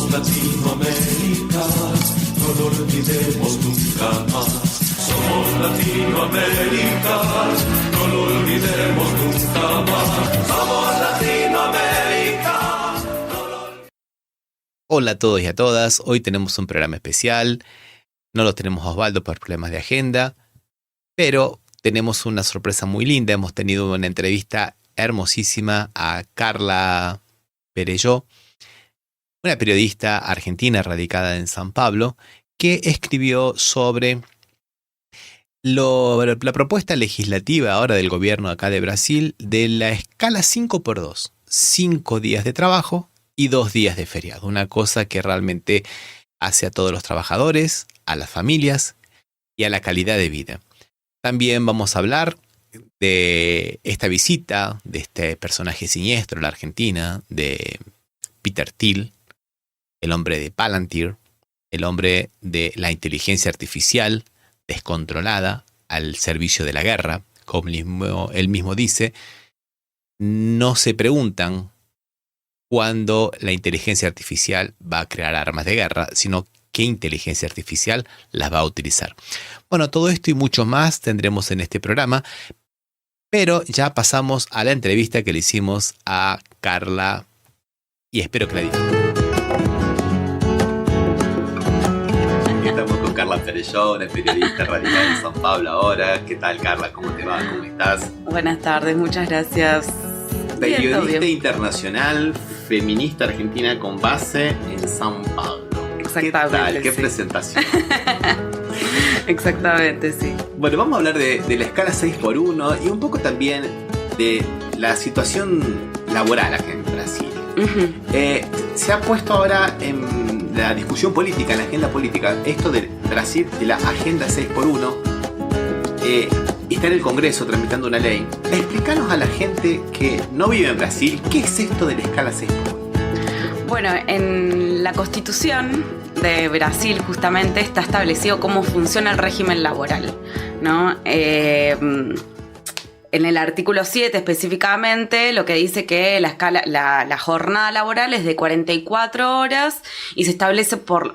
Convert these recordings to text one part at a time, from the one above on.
Somos Latinoamérica, no lo olvidemos nunca más. Somos Latinoamérica, no lo olvidemos nunca más. Somos Latinoamérica. Hola a todos y a todas, hoy tenemos un programa especial. No lo tenemos a Osvaldo por problemas de agenda, pero tenemos una sorpresa muy linda. Hemos tenido una entrevista hermosísima a Carla Perelló, una periodista argentina radicada en San Pablo, que escribió sobre la propuesta legislativa ahora del gobierno acá de Brasil de la escala 5x2, 5 días de trabajo y 2 días de feriado, una cosa que realmente hace a todos los trabajadores, a las familias y a la calidad de vida. También vamos a hablar de esta visita de este personaje siniestro en la Argentina, de Peter Thiel, el hombre de Palantir, el hombre de la inteligencia artificial descontrolada al servicio de la guerra. Como él mismo dice, no se preguntan cuándo la inteligencia artificial va a crear armas de guerra, sino qué inteligencia artificial las va a utilizar. Bueno, todo esto y mucho más tendremos en este programa, pero ya pasamos a la entrevista que le hicimos a Carla y espero que la disfruten. Estamos con Carla Perelló, una periodista radical en San Pablo ahora. ¿Qué tal, Carla? ¿Cómo te va? ¿Cómo estás? Buenas tardes, muchas gracias. Periodista internacional, feminista argentina con base en San Pablo. Exactamente. ¿Qué tal? ¿Qué sí. presentación? Exactamente, sí. Bueno, vamos a hablar de la escala 6x1 y un poco también de la situación laboral acá en Brasil. Uh-huh. Se ha puesto ahora en la discusión política, en la agenda política, esto de Brasil, de la agenda 6x1. Y está en el Congreso tramitando una ley. Explícanos a la gente que no vive en Brasil, ¿qué es esto de la escala 6x1? Bueno, en la Constitución de Brasil justamente está establecido cómo funciona el régimen laboral, ¿no? En el artículo 7 específicamente lo que dice que la jornada laboral es de 44 horas y se establece por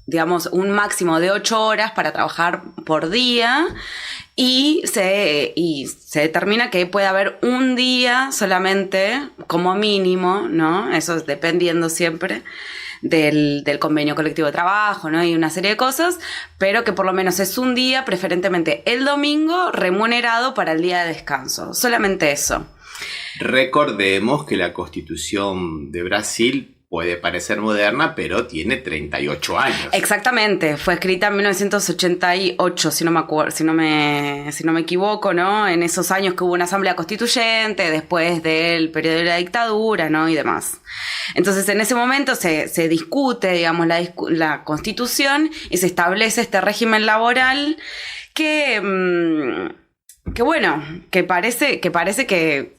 digamos, un máximo de 8 horas para trabajar por día y se determina que puede haber un día solamente como mínimo, ¿no? Eso es dependiendo siempre del convenio colectivo de trabajo, ¿no? Y una serie de cosas, pero que por lo menos es un día, preferentemente el domingo, remunerado para el día de descanso. Solamente eso. Recordemos que la Constitución de Brasil puede parecer moderna, pero tiene 38 años. Exactamente, fue escrita en 1988, si no me equivoco, ¿no? En esos años que hubo una asamblea constituyente, después del periodo de la dictadura, ¿no? Y demás. Entonces, en ese momento se discute, digamos, la Constitución y se establece este régimen laboral que bueno, que parece que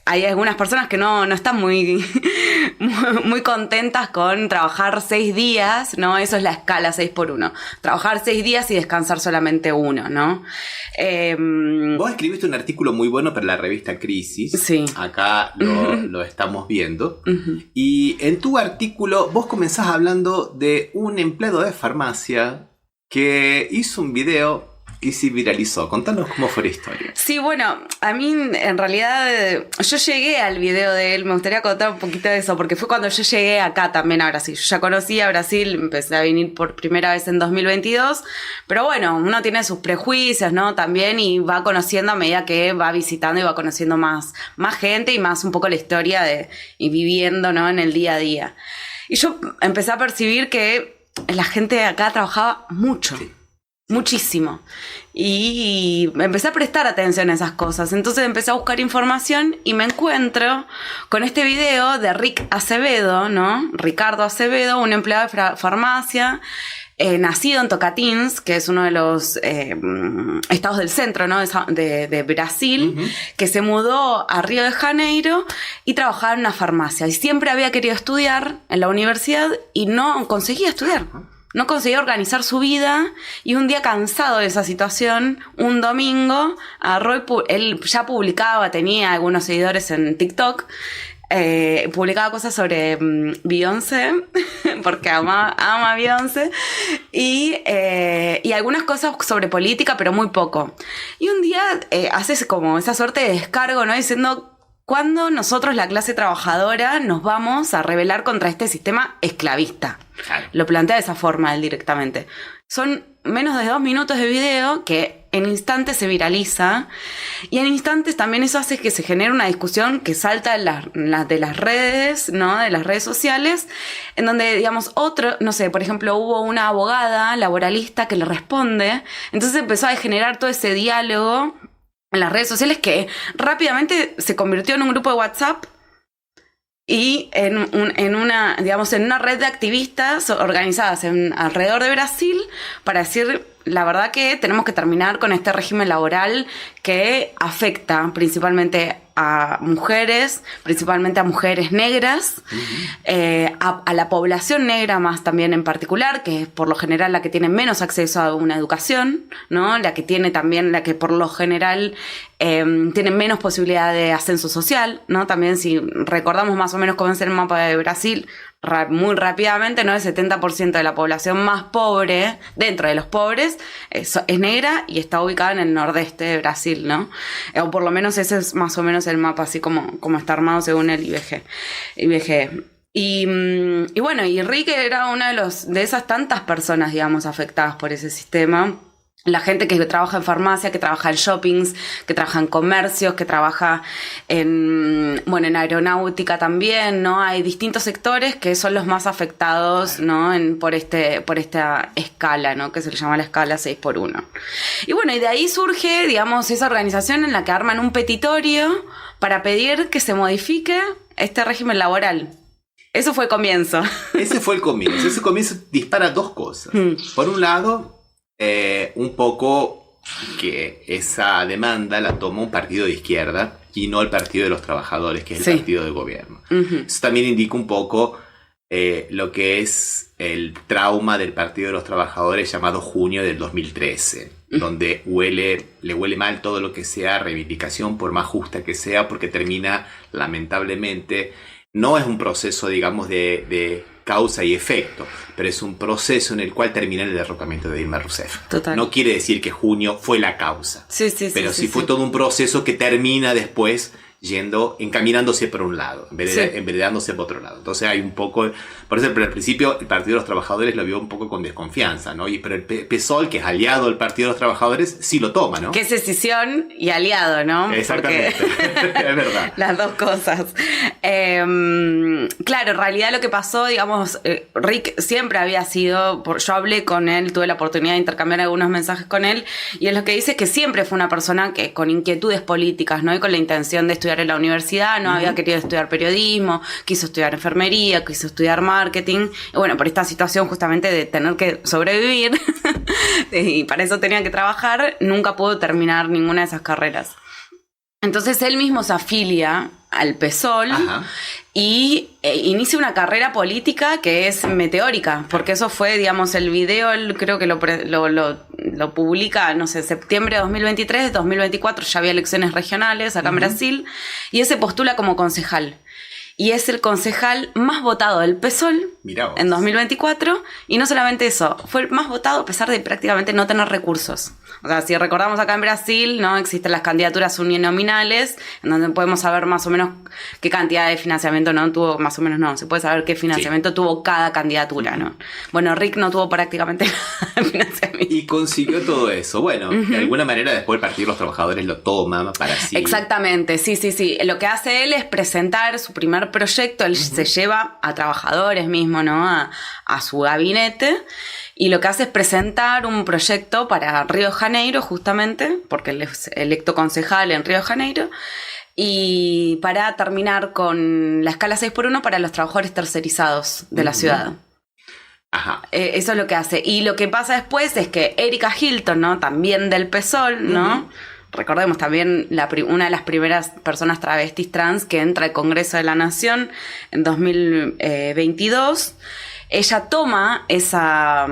hay algunas personas que no están muy contentas con trabajar 6 días, ¿no? Eso es la escala 6x1. Trabajar 6 días y descansar solamente 1, ¿no? Vos escribiste un artículo muy bueno para la revista Crisis. Sí. Acá lo estamos viendo. Uh-huh. Y en tu artículo vos comenzás hablando de un empleado de farmacia que hizo un video y se viralizó. Contanos cómo fue la historia. Sí, bueno, a mí en realidad yo llegué al video de él, me gustaría contar un poquito de eso, porque fue cuando yo llegué acá también a Brasil. Yo ya conocía a Brasil, empecé a venir por primera vez en 2022, pero bueno, uno tiene sus prejuicios, ¿no? También, y va conociendo a medida que va visitando y va conociendo más gente y más un poco la historia y viviendo, ¿no? En el día a día. Y yo empecé a percibir que la gente de acá trabajaba mucho. Sí. Muchísimo. Y empecé a prestar atención a esas cosas. Entonces empecé a buscar información y me encuentro con este video de Rick Acevedo, ¿no? Ricardo Acevedo, un empleado de farmacia, nacido en Tocantins, que es uno de los estados del centro, ¿no? de Brasil, uh-huh. Que se mudó a Río de Janeiro y trabajaba en una farmacia. Y siempre había querido estudiar en la universidad y no conseguía estudiar. No conseguía organizar su vida y un día, cansado de esa situación, un domingo, él ya publicaba, tenía algunos seguidores en TikTok, publicaba cosas sobre Beyoncé, porque ama a Beyoncé, y algunas cosas sobre política, pero muy poco. Y un día haces como esa suerte de descargo, ¿no? Diciendo, ¿cuándo nosotros, la clase trabajadora, nos vamos a rebelar contra este sistema esclavista? Claro. Lo plantea de esa forma él directamente. Son menos de 2 minutos de video que en instantes se viraliza, y en instantes también eso hace que se genere una discusión que salta de las redes, ¿no? De las redes sociales, en donde, digamos, no sé, por ejemplo, hubo una abogada laboralista que le responde, entonces empezó a generar todo ese diálogo en las redes sociales que rápidamente se convirtió en un grupo de WhatsApp y en una red de activistas organizadas alrededor de Brasil para decir, la verdad que tenemos que terminar con este régimen laboral que afecta principalmente a mujeres, principalmente a mujeres negras, a la población negra más también en particular, que es por lo general la que tiene menos acceso a una educación, ¿no? La que por lo general tiene menos posibilidad de ascenso social, ¿no? También si recordamos más o menos cómo es el mapa de Brasil, muy rápidamente, ¿no? El 70% de la población más pobre, dentro de los pobres, es negra y está ubicada en el nordeste de Brasil, ¿no? O por lo menos ese es más o menos el mapa, así como está armado según el IBGE. Y bueno, y Rick era una de esas tantas personas, digamos, afectadas por ese sistema. La gente que trabaja en farmacia, que trabaja en shoppings, que trabaja en comercios, que trabaja en aeronáutica también, ¿no? Hay distintos sectores que son los más afectados, ¿no? Por esta escala, ¿no? Que se le llama la escala 6x1. Y bueno, y de ahí surge, digamos, esa organización en la que arman un petitorio para pedir que se modifique este régimen laboral. Eso fue el comienzo. Ese fue el comienzo. Ese comienzo dispara dos cosas. Por un lado, un poco que esa demanda la toma un partido de izquierda y no el Partido de los Trabajadores, que es el partido del gobierno. Eso también indica un poco lo que es el trauma del Partido de los Trabajadores llamado Junio del 2013, donde le huele mal todo lo que sea reivindicación, por más justa que sea, porque termina, lamentablemente, no es un proceso, digamos, de causa y efecto, pero es un proceso en el cual termina el derrocamiento de Dilma Rousseff. Total. No quiere decir que junio fue la causa, pero sí fue todo un proceso que termina después encaminándose por un lado, enveredándose por otro lado. Entonces hay un poco, por eso al principio el Partido de los Trabajadores lo vio un poco con desconfianza, ¿no? Pero el PSOL, que es aliado del Partido de los Trabajadores, sí lo toma, ¿no? Que es escisión y aliado, ¿no? Exactamente, es verdad. Las dos cosas. Claro, en realidad lo que pasó, digamos, Rick siempre había sido, yo hablé con él, tuve la oportunidad de intercambiar algunos mensajes con él, y es lo que dice que siempre fue una persona que con inquietudes políticas, ¿no? Y con la intención de estudiar en la universidad, no había querido estudiar periodismo, quiso estudiar enfermería, quiso estudiar marketing, y bueno, por esta situación justamente de tener que sobrevivir y para eso tenía que trabajar, nunca pudo terminar ninguna de esas carreras. Entonces él mismo se afilia al PSOL y inicia una carrera política que es meteórica, porque eso fue, digamos, el video, él creo que lo publica, no sé, septiembre de 2023, 2024 ya había elecciones regionales acá en Brasil, y él se postula como concejal. Y es el concejal más votado del PSOL en 2024. Y no solamente eso, fue el más votado a pesar de prácticamente no tener recursos. O sea, si recordamos acá en Brasil, ¿no? Existen las candidaturas uninominales, en donde podemos saber más o menos qué cantidad de financiamiento no tuvo, más o menos no, se puede saber qué financiamiento tuvo cada candidatura, ¿no? Bueno, Rick no tuvo prácticamente nada de financiamiento. Y consiguió todo eso. Bueno, de alguna manera después el Partido de los Trabajadores lo toma para sí. Exactamente, sí. Lo que hace él es presentar su primer proyecto, él se lleva a trabajadores mismo, ¿no? A su gabinete, y lo que hace es presentar un proyecto para Río de Janeiro, justamente, porque él es electo concejal en Río de Janeiro, y para terminar con la escala 6x1 para los trabajadores tercerizados de la ciudad. Ajá. Eso es lo que hace. Y lo que pasa después es que Erika Hilton, ¿no? También del PSOL, ¿no? Recordemos también una de las primeras personas travestis trans que entra al Congreso de la Nación en 2022. ella toma esa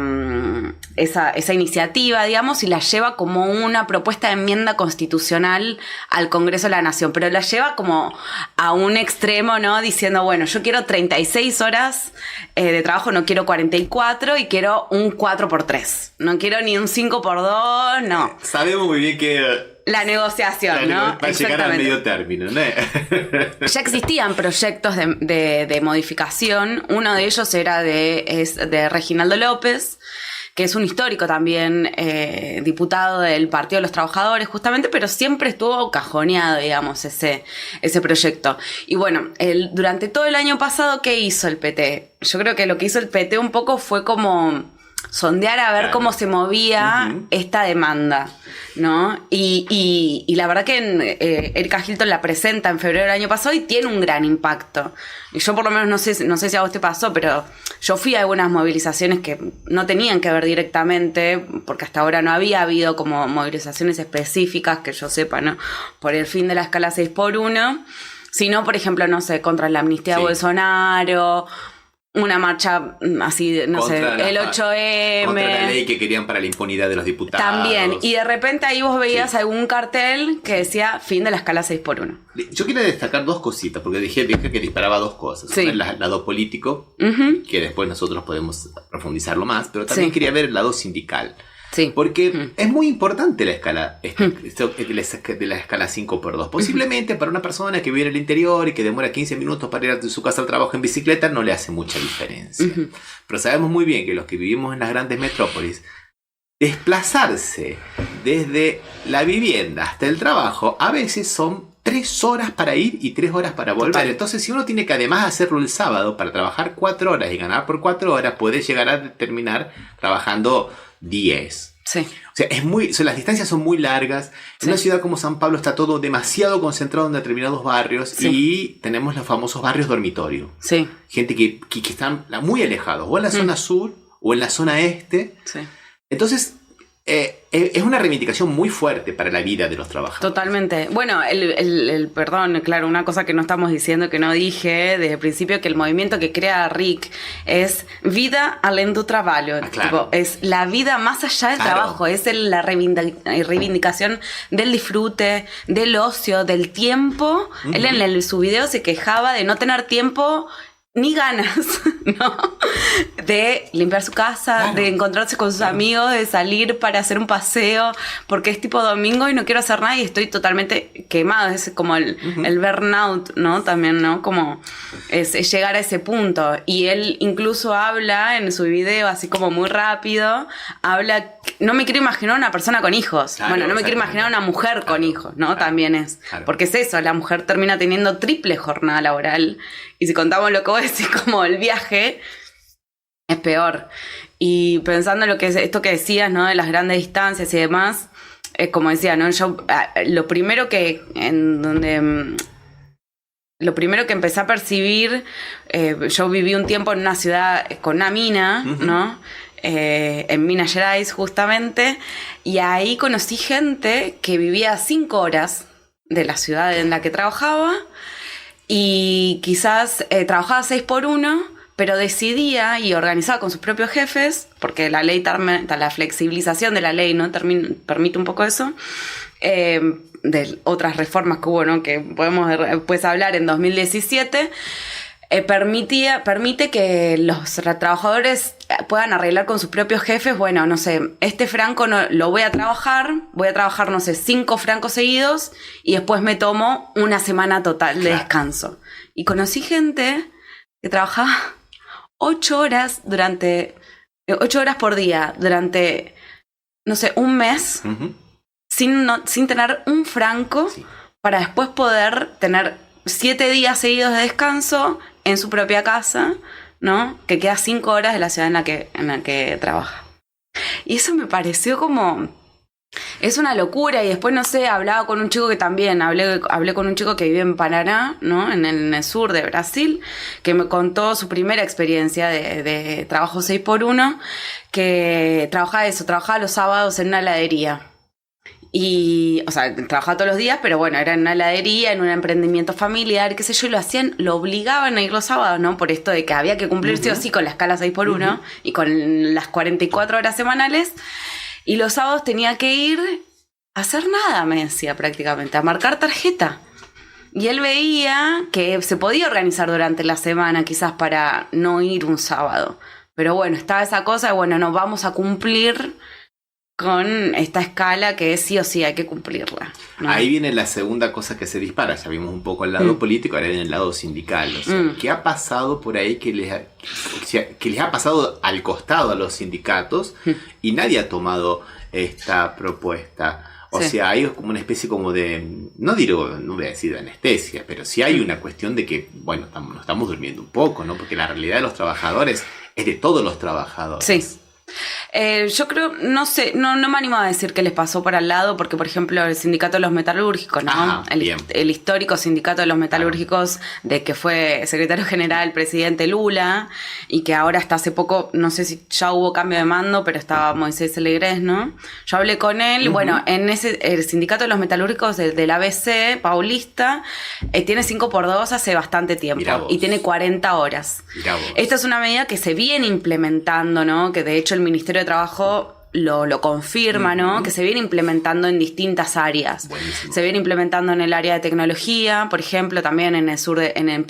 iniciativa, digamos, y la lleva como una propuesta de enmienda constitucional al Congreso de la Nación, pero la lleva como a un extremo, ¿no? Diciendo, bueno, yo quiero 36 horas de trabajo, no quiero 44 y quiero un 4x3. No quiero ni un 5x2, no. Sabemos muy bien que la negociación, ¿no? Va a llegar al medio término, ¿no? Ya existían proyectos de modificación. Uno de ellos era de Reginaldo López, que es un histórico también, diputado del Partido de los Trabajadores, justamente, pero siempre estuvo cajoneado, digamos, ese proyecto. Y bueno, durante todo el año pasado, ¿qué hizo el PT? Yo creo que lo que hizo el PT un poco fue como sondear a ver cómo se movía esta demanda, ¿no? Y la verdad que Erika Hilton la presenta en febrero del año pasado y tiene un gran impacto. Y yo por lo menos no sé si a vos te pasó, pero yo fui a algunas movilizaciones que no tenían que ver directamente, porque hasta ahora no había habido como movilizaciones específicas, que yo sepa, ¿no? Por el fin de la escala 6x1, sino, por ejemplo, no sé, contra la amnistía de Bolsonaro, una marcha así, no sé, el 8M. Contra la ley que querían para la impunidad de los diputados. También, y de repente ahí vos veías algún cartel que decía fin de la escala 6x1. Yo quiero destacar dos cositas, porque dije que disparaba dos cosas. Sí. Una, el lado político, que después nosotros podemos profundizarlo más, pero también quería ver el lado sindical. Sí. Porque es muy importante la escala de la escala 5x2. Posiblemente para una persona que vive en el interior y que demora 15 minutos para ir de su casa al trabajo en bicicleta no le hace mucha diferencia. Pero sabemos muy bien que los que vivimos en las grandes metrópolis, desplazarse desde la vivienda hasta el trabajo a veces son 3 horas para ir y 3 horas para volver. Total. Entonces, si uno tiene que además hacerlo el sábado para trabajar 4 horas y ganar por 4 horas, puede llegar a terminar trabajando 10. Sí. O sea, las distancias son muy largas. En una ciudad como San Pablo está todo demasiado concentrado en determinados barrios y tenemos los famosos barrios dormitorio. Sí. Gente que están muy alejados, o en la zona sur o en la zona este. Sí. Entonces, es una reivindicación muy fuerte para la vida de los trabajadores. Totalmente. Bueno, perdón, claro, una cosa que no estamos diciendo, que no dije desde el principio, que el movimiento que crea Rick es vida além do trabalho. Claro. Tipo, es la vida más allá del trabajo, es la reivindicación del disfrute, del ocio, del tiempo. Él en su video se quejaba de no tener tiempo ni ganas, ¿no? De limpiar su casa, de encontrarse con sus amigos, de salir para hacer un paseo, porque es tipo domingo y no quiero hacer nada y estoy totalmente quemado. Es como el burnout, ¿no? También, ¿no? Como es llegar a ese punto. Y él incluso habla en su video, así como muy rápido, no me quiero imaginar una persona con hijos. Claro, bueno, no me quiero imaginar una mujer con hijos, ¿no? Claro, también es. Claro. Porque es eso, la mujer termina teniendo triple jornada laboral. Y si contamos lo que vos decís como el viaje, es peor. Y pensando en esto que decías, ¿no? De las grandes distancias y demás, como decía, ¿no? Yo, lo primero que empecé a percibir, yo viví un tiempo en una ciudad con una mina, ¿no? En Minas Gerais justamente, y ahí conocí gente que vivía a 5 horas de la ciudad en la que trabajaba y quizás trabajaba 6x1, pero decidía y organizaba con sus propios jefes, porque la ley, la flexibilización de la ley, ¿no? Permite un poco eso, de otras reformas que hubo, ¿no? Que podemos después hablar en 2017, permite que los trabajadores puedan arreglar con sus propios jefes, bueno, no sé, este franco lo voy a trabajar, no sé, 5 francos seguidos y después me tomo una semana total de descanso. Y conocí gente que trabajaba 8 horas por día durante, no sé, un mes, sin tener un franco, para después poder tener 7 días seguidos de descanso en su propia casa, ¿no? Que queda 5 horas de la ciudad en la que trabaja. Y eso me pareció como... Es una locura. Y después, no sé, hablaba con un chico que también... Hablé con un chico que vive en Paraná, ¿no? En el sur de Brasil, que me contó su primera experiencia de trabajo 6x1, que trabajaba los sábados en una heladería. Y, o sea, trabajaba todos los días, pero bueno, era en una heladería, en un emprendimiento familiar, qué sé yo, y lo obligaban a ir los sábados, ¿no? Por esto de que había que cumplir sí o sí con la escala 6x1 y con las 44 horas semanales. Y los sábados tenía que ir a hacer nada, me decía prácticamente, a marcar tarjeta. Y él veía que se podía organizar durante la semana quizás para no ir un sábado. Pero bueno, estaba esa cosa de, bueno, no, vamos a cumplir con esta escala que sí o sí hay que cumplirla, ¿no? Ahí viene la segunda cosa que se dispara. Ya vimos un poco el lado político, ahora viene el lado sindical. O sea, ¿qué ha pasado por ahí que les ha pasado al costado a los sindicatos y nadie ha tomado esta propuesta? O sea, hay como una especie como de, no voy a decir de anestesia, pero sí hay una cuestión de que, bueno, nos estamos durmiendo un poco, ¿no? Porque la realidad de los trabajadores es de todos los trabajadores. Sí. Yo creo, no sé, no me animo a decir qué les pasó para al lado, porque por ejemplo el sindicato de los metalúrgicos, ¿no? Ajá, el histórico sindicato de los metalúrgicos, de que fue secretario general el presidente Lula, y que ahora hasta hace poco, no sé si ya hubo cambio de mando, pero estaba Moisés Legrés, ¿no? Yo hablé con él, bueno, en el sindicato de los metalúrgicos del ABC, Paulista, tiene 5x2 hace bastante tiempo, y tiene 40 horas. Esta es una medida que se viene implementando, ¿no? Que de hecho el Ministerio de Trabajo lo confirma, ¿no? Que se viene implementando en distintas áreas. Buenísimo. Se viene implementando en el área de tecnología, por ejemplo, también en el sur,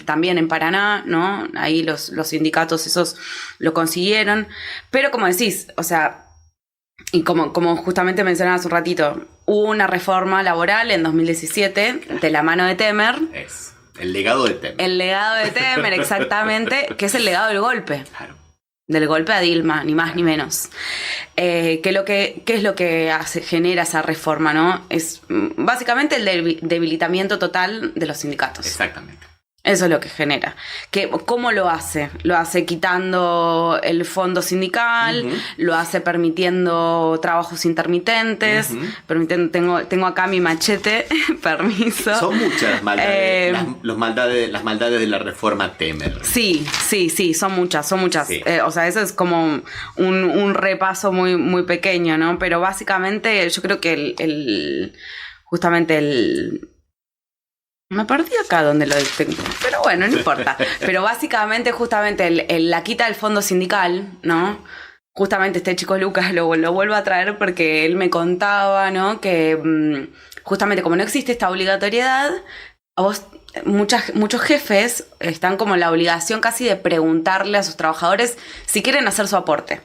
también en Paraná, ¿no? Ahí los sindicatos esos lo consiguieron. Pero como decís, o sea, y como justamente mencionaba hace un ratito, hubo una reforma laboral en 2017 de la mano de Temer. Es el legado de Temer. El legado de Temer, exactamente, que es el legado del golpe. Claro. Del golpe a Dilma, ni más ni menos. ¿Qué es lo que genera esa reforma, no? Es básicamente el debilitamiento total de los sindicatos. Exactamente. Eso es lo que genera. ¿Cómo lo hace? Lo hace quitando el fondo sindical, lo hace permitiendo trabajos intermitentes, tengo acá mi machete, permiso. Son muchas las maldades, las maldades de la reforma Temer. Sí, son muchas. Sí. O sea, eso es como un repaso muy, muy pequeño, ¿no? Pero básicamente yo creo que me perdí acá donde lo tengo, pero bueno, no importa. Pero básicamente, justamente, la quita del fondo sindical, ¿no? Justamente este chico Lucas lo vuelvo a traer porque él me contaba, ¿no? Que justamente como no existe esta obligatoriedad, a vos, muchos jefes están como en la obligación casi de preguntarle a sus trabajadores si quieren hacer su aporte.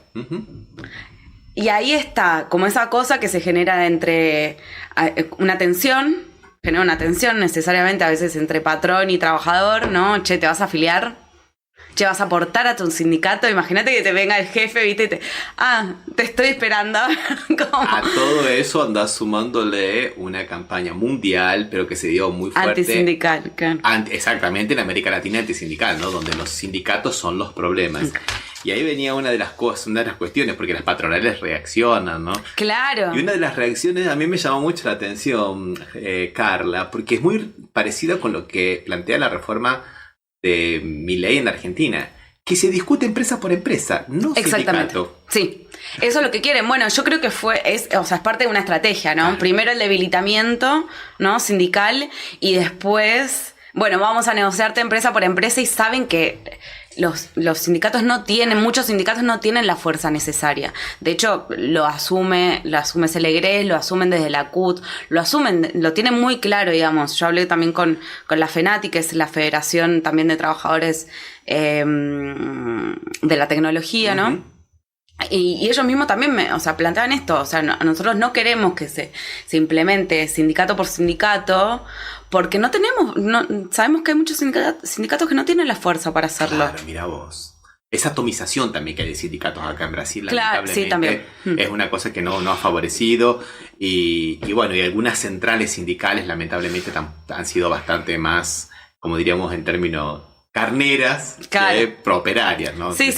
Y ahí está, como esa cosa que se genera entre una tensión. Genera una tensión necesariamente a veces entre patrón y trabajador, ¿no? Che, ¿te vas a afiliar? Che, ¿vas a aportar a tu sindicato? Imagínate que te venga el jefe, ¿viste? Te estoy esperando. A todo eso andás sumándole una campaña mundial, pero que se dio muy fuerte. Antisindical, claro. Exactamente, en América Latina antisindical, ¿no? Donde los sindicatos son los problemas. Y ahí venía una de las cuestiones, porque las patronales reaccionan, ¿no? Claro. Y una de las reacciones a mí me llamó mucho la atención, Carla, porque es muy parecida con lo que plantea la reforma de Milei en Argentina, que se discute empresa por empresa, no exactamente. Sindicato. Sí, eso es lo que quieren. Bueno, yo creo que es parte de una estrategia, ¿no? Claro. Primero el debilitamiento, ¿no? Sindical, y después, bueno, vamos a negociarte empresa por empresa, y saben que los sindicatos muchos sindicatos no tienen la fuerza necesaria. De hecho, lo asume Legrés, lo asumen desde la CUT, lo tienen muy claro, digamos. Yo hablé también con la FENATI, que es la Federación también de Trabajadores de la Tecnología, ¿no? Y ellos mismos también planteaban esto. O sea, nosotros no queremos que se implemente sindicato por sindicato, porque sabemos que hay muchos sindicatos que no tienen la fuerza para hacerlo. Claro, mira vos. Esa atomización también que hay de sindicatos acá en Brasil, claro, lamentablemente, sí, también. Es una cosa que no ha favorecido. Y bueno, y algunas centrales sindicales lamentablemente han sido bastante más, como diríamos en términos carneras prooperarias, ¿no? Sí.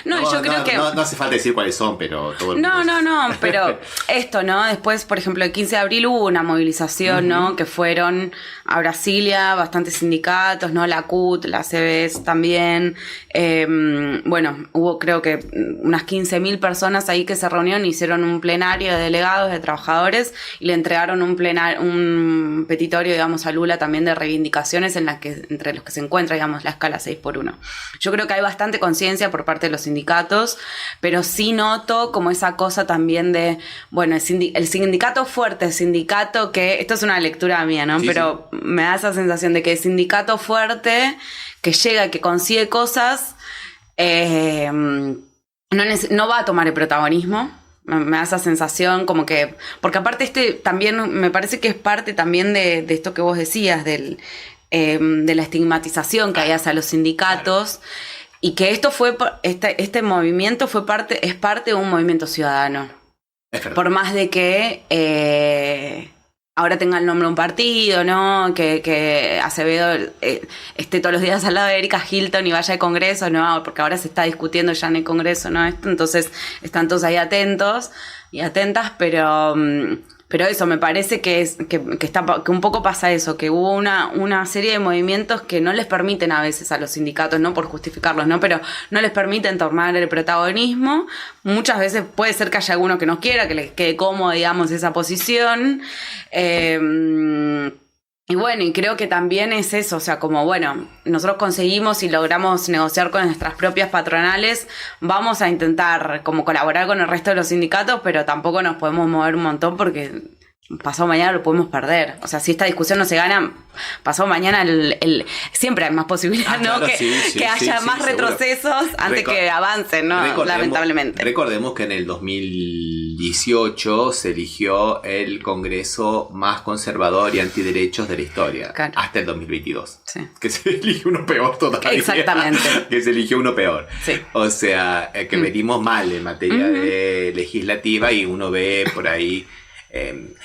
No, yo creo que... No hace falta decir cuáles son, pero todo el mundo... No, pero esto, ¿no? Después, por ejemplo, el 15 de abril hubo una movilización, ¿no? Que fueron a Brasilia, bastantes sindicatos, ¿no? La CUT, la CBS también. Bueno, hubo creo que unas 15.000 personas ahí que se reunieron, hicieron un plenario de delegados, de trabajadores, y le entregaron un petitorio, digamos, a Lula también de reivindicaciones entre los que se encuentra, digamos, la escala 6x1. Yo creo que hay bastante conciencia por parte de los sindicatos, pero sí noto como esa cosa también de, bueno, el sindicato fuerte, el sindicato que, esto es una lectura mía, ¿no? Sí, pero sí. Me da esa sensación de que el sindicato fuerte, que llega, que consigue cosas, no va a tomar el protagonismo. Me da esa sensación como que, porque aparte también me parece que es parte también de esto que vos decías, de la estigmatización que hay hacia los sindicatos, claro. Y que esto este movimiento es parte de un movimiento ciudadano. Por más de que ahora tenga el nombre de un partido, ¿no? Que Acevedo esté todos los días al lado de Erika Hilton y vaya al Congreso, ¿no? Porque ahora se está discutiendo ya en el Congreso, ¿no? Entonces están todos ahí atentos y atentas, pero eso, me parece que un poco pasa eso, que hubo una serie de movimientos que no les permiten a veces a los sindicatos, no por justificarlos, ¿no? Pero no les permiten tomar el protagonismo. Muchas veces puede ser que haya alguno que no quiera, que les quede cómodo, digamos, esa posición. Y bueno, y creo que también es eso, o sea, como bueno, nosotros conseguimos y logramos negociar con nuestras propias patronales, vamos a intentar como colaborar con el resto de los sindicatos, pero tampoco nos podemos mover un montón porque pasado mañana lo podemos perder. O sea, si esta discusión no se gana, pasado mañana siempre hay más posibilidades, ¿no? Claro, que haya más retrocesos antes que avancen, ¿no? Lamentablemente. Recordemos que en el 2018 se eligió el Congreso más conservador y antiderechos de la historia. Claro. Hasta el 2022. Sí. Que se eligió uno peor todavía. Exactamente. Que se eligió uno peor. Sí. O sea, que venimos mal en materia de legislativa y uno ve por ahí...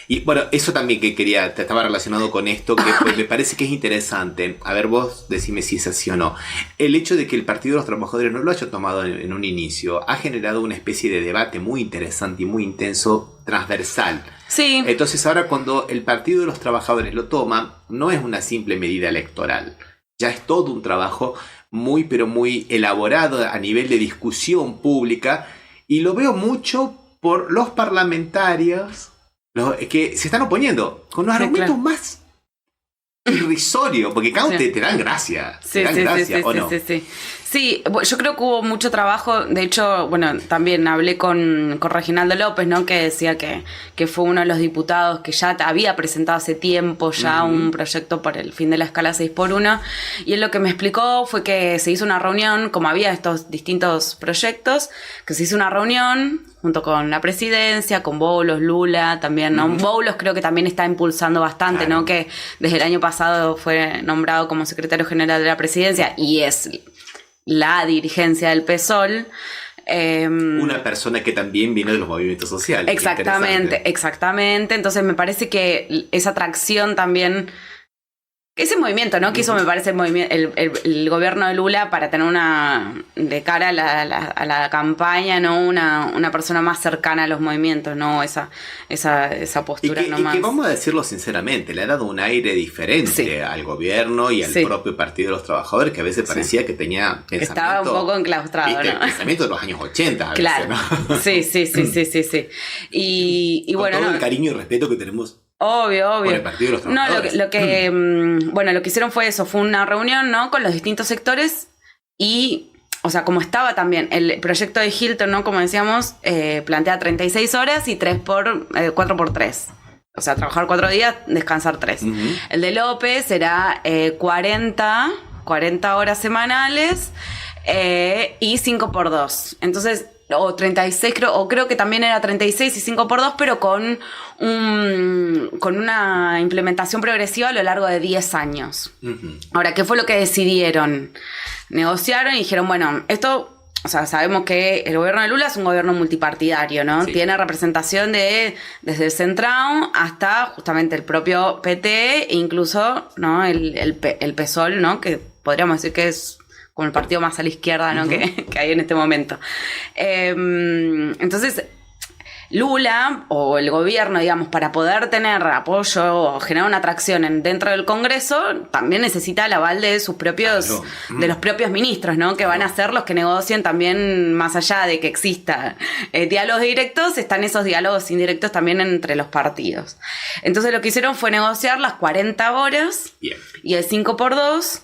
y bueno, eso también que estaba relacionado con esto, que pues, me parece que es interesante. A ver, vos decime si es así o no. El hecho de que el Partido de los Trabajadores no lo haya tomado en un inicio ha generado una especie de debate muy interesante y muy intenso, transversal. Sí. Entonces ahora cuando el Partido de los Trabajadores lo toma, no es una simple medida electoral. Ya es todo un trabajo muy, pero muy elaborado a nivel de discusión pública, y lo veo mucho por los parlamentarios que se están oponiendo con los argumentos más irrisorios, porque cada uno te dan gracia. Sí, yo creo que hubo mucho trabajo. De hecho, bueno, también hablé con Reginaldo López, ¿no? Que decía que fue uno de los diputados que ya había presentado hace tiempo ya un proyecto por el fin de la escala 6x1. Y él lo que me explicó fue que se hizo una reunión, como había estos distintos proyectos, que se hizo una reunión junto con la presidencia, con Boulos, Lula también, ¿no? Boulos creo que también está impulsando bastante, claro. ¿No? Que desde el año pasado fue nombrado como secretario general de la presidencia y es la dirigencia del PSOL. Una persona que también viene de los movimientos sociales. Exactamente. Entonces me parece que esa atracción también... Ese movimiento, ¿no? Que hizo, me parece, el gobierno de Lula para tener de cara a la campaña, ¿no? Una persona más cercana a los movimientos, ¿no? Esa postura nomás. Y que vamos a decirlo sinceramente, le ha dado un aire diferente al gobierno y al propio Partido de los Trabajadores, que a veces parecía que tenía pensamiento... Estaba un poco enclaustrado, ¿no? El pensamiento de los años 80, a claro. veces, ¿no? Sí. Y con bueno... todo el cariño y respeto que tenemos... Obvio. Por el Partido de los Trabajadores. No, lo que hicieron fue eso, fue una reunión, ¿no? Con los distintos sectores y, o sea, como estaba también el proyecto de Hilton, ¿no? Como decíamos, plantea 36 horas y 4x3. O sea, trabajar 4 días, descansar 3. El de López era 40 horas semanales y 5x2. Entonces... o 36 creo que también era 36 y 5x2, pero con una implementación progresiva a lo largo de 10 años. Ahora, ¿qué fue lo que decidieron? Negociaron y dijeron, bueno, esto, o sea, sabemos que el gobierno de Lula es un gobierno multipartidario, ¿no? Sí. Tiene representación desde el Centrão hasta justamente el propio PT e incluso, ¿no? el PSOL, ¿no? Que podríamos decir que es como el partido más a la izquierda, ¿no? que hay en este momento. Entonces, Lula o el gobierno, digamos, para poder tener apoyo o generar una atracción dentro del Congreso, también necesita el aval de sus propios, de los propios ministros, ¿no? Que van a ser los que negocien también, más allá de que exista diálogos directos, están esos diálogos indirectos también entre los partidos. Entonces lo que hicieron fue negociar las 40 horas y el 5x2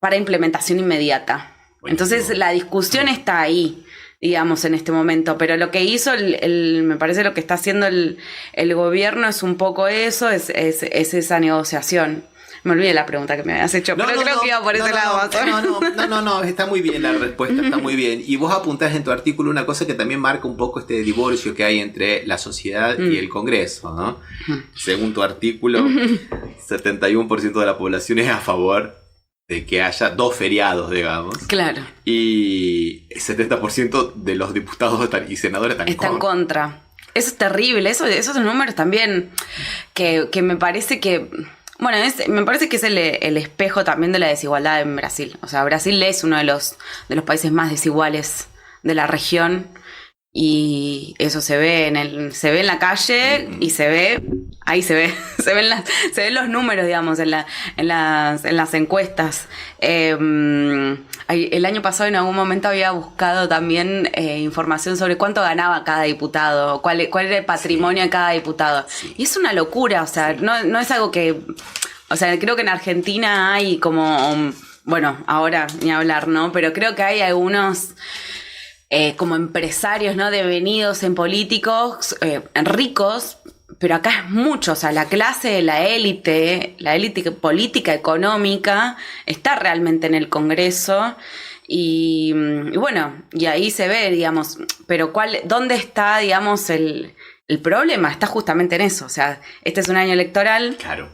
para implementación inmediata. Entonces la discusión está ahí, digamos, en este momento, pero lo que hizo me parece lo que está haciendo el gobierno es un poco eso, es esa negociación. Me olvidé la pregunta que me habías hecho, pero creo que iba por ese lado. No, está muy bien la respuesta, está muy bien. Y vos apuntás en tu artículo una cosa que también marca un poco este divorcio que hay entre la sociedad y el Congreso, ¿no? Según tu artículo, 71% de la población es a favor de que haya 2 feriados, digamos. Claro. Y el 70% de los diputados y senadores están en contra. Eso es terrible. Esos números también que me parece que... Bueno, me parece que es el espejo también de la desigualdad en Brasil. O sea, Brasil es uno de los países más desiguales de la región. Y eso se ve en la calle y se ven los números, digamos, en las encuestas. El año pasado en algún momento había buscado también información sobre cuánto ganaba cada diputado, cuál era el patrimonio de cada diputado. Y es una locura, o sea, no es algo que... O sea, creo que en Argentina hay como... Bueno, ahora ni hablar, ¿no? Pero creo que hay algunos... como empresarios, ¿no? Devenidos en políticos, ricos, pero acá es mucho, o sea, la clase, la élite política, económica, está realmente en el Congreso y bueno, y ahí se ve, digamos, pero ¿dónde está, digamos, el problema? Está justamente en eso, o sea, este es un año electoral. Claro.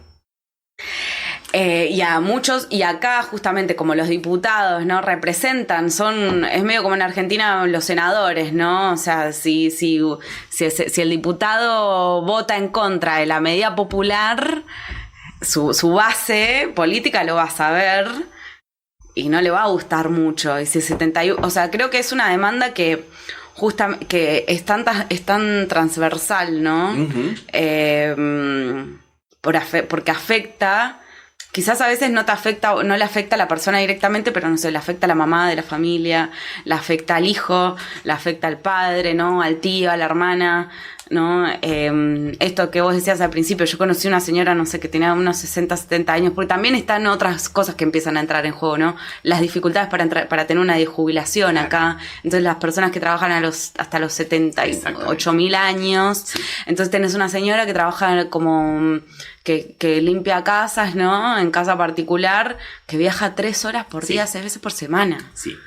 Y a muchos, y acá justamente como los diputados, ¿no? Representan, es medio como en Argentina los senadores, ¿no? O sea, si el diputado vota en contra de la medida popular, su base política lo va a saber y no le va a gustar mucho. Y si 71, o sea, creo que es una demanda que que es tan transversal, ¿no? Porque afecta. Quizás a veces no le afecta a la persona directamente, pero no sé, le afecta a la mamá de la familia, le afecta al hijo, le afecta al padre, ¿no? Al tío, a la hermana, ¿no? Esto que vos decías al principio, yo conocí una señora, no sé, que tenía unos 60, 70 años, porque también están otras cosas que empiezan a entrar en juego, ¿no? Las dificultades para tener una jubilación acá. Entonces las personas que trabajan hasta los 78.000 años. Sí. Entonces tenés una señora que trabaja como... Que limpia casas, ¿no? En casa particular, que viaja 3 horas por día, 6 veces por semana. Sí.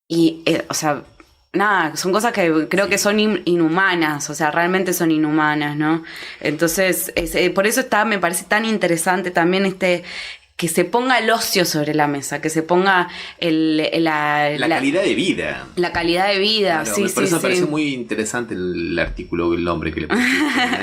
Y, o sea, nada, son cosas que creo que son inhumanas, o sea, realmente son inhumanas, ¿no? Entonces, por eso me parece tan interesante también que se ponga el ocio sobre la mesa, que se ponga la calidad de vida. La calidad de vida, claro, Por eso me pareció muy interesante el artículo, el nombre que le pusiste.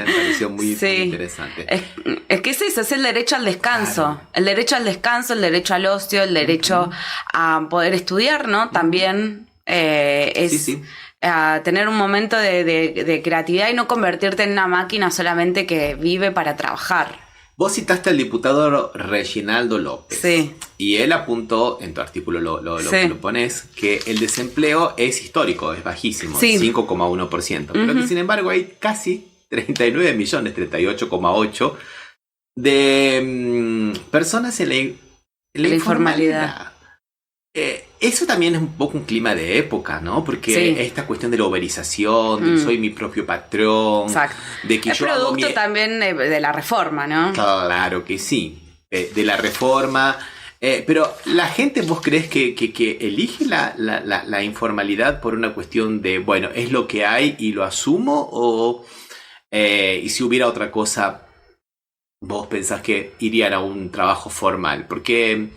Me pareció muy interesante. Es que es eso, es el derecho al descanso. Claro. El derecho al descanso, el derecho al ocio, el derecho a poder estudiar, ¿no? También a tener un momento de creatividad y no convertirte en una máquina solamente que vive para trabajar. Vos citaste al diputado Reginaldo López. Sí. Y él apuntó, en tu artículo lo pones, que el desempleo es histórico, es bajísimo, 5,1%. Pero que sin embargo hay casi 39 millones, 38,8 de personas en la informalidad. Eso también es un poco un clima de época, ¿no? Porque esta cuestión de la uberización, de soy mi propio patrón. Exacto. De que es producto también de la reforma, ¿no? Claro que sí, de la reforma. Pero la gente, ¿vos crees que elige la informalidad por una cuestión de, bueno, es lo que hay y lo asumo? O y si hubiera otra cosa, vos pensás que irían a un trabajo formal? Porque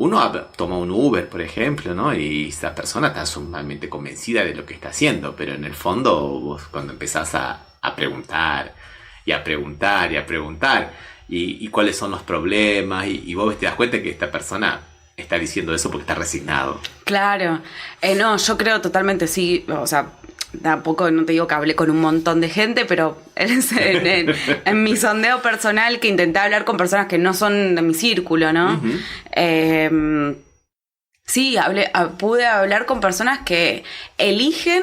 uno toma un Uber, por ejemplo, ¿no? Y esa persona está sumamente convencida de lo que está haciendo, pero en el fondo vos cuando empezás a preguntar y a preguntar y a preguntar y cuáles son los problemas y vos te das cuenta que esta persona está diciendo eso porque está resignado. Claro. No, yo creo totalmente sí, o sea, tampoco no te digo que hablé con un montón de gente, pero en mi sondeo personal que intenté hablar con personas que no son de mi círculo, ¿no? Uh-huh. Sí, pude hablar con personas que eligen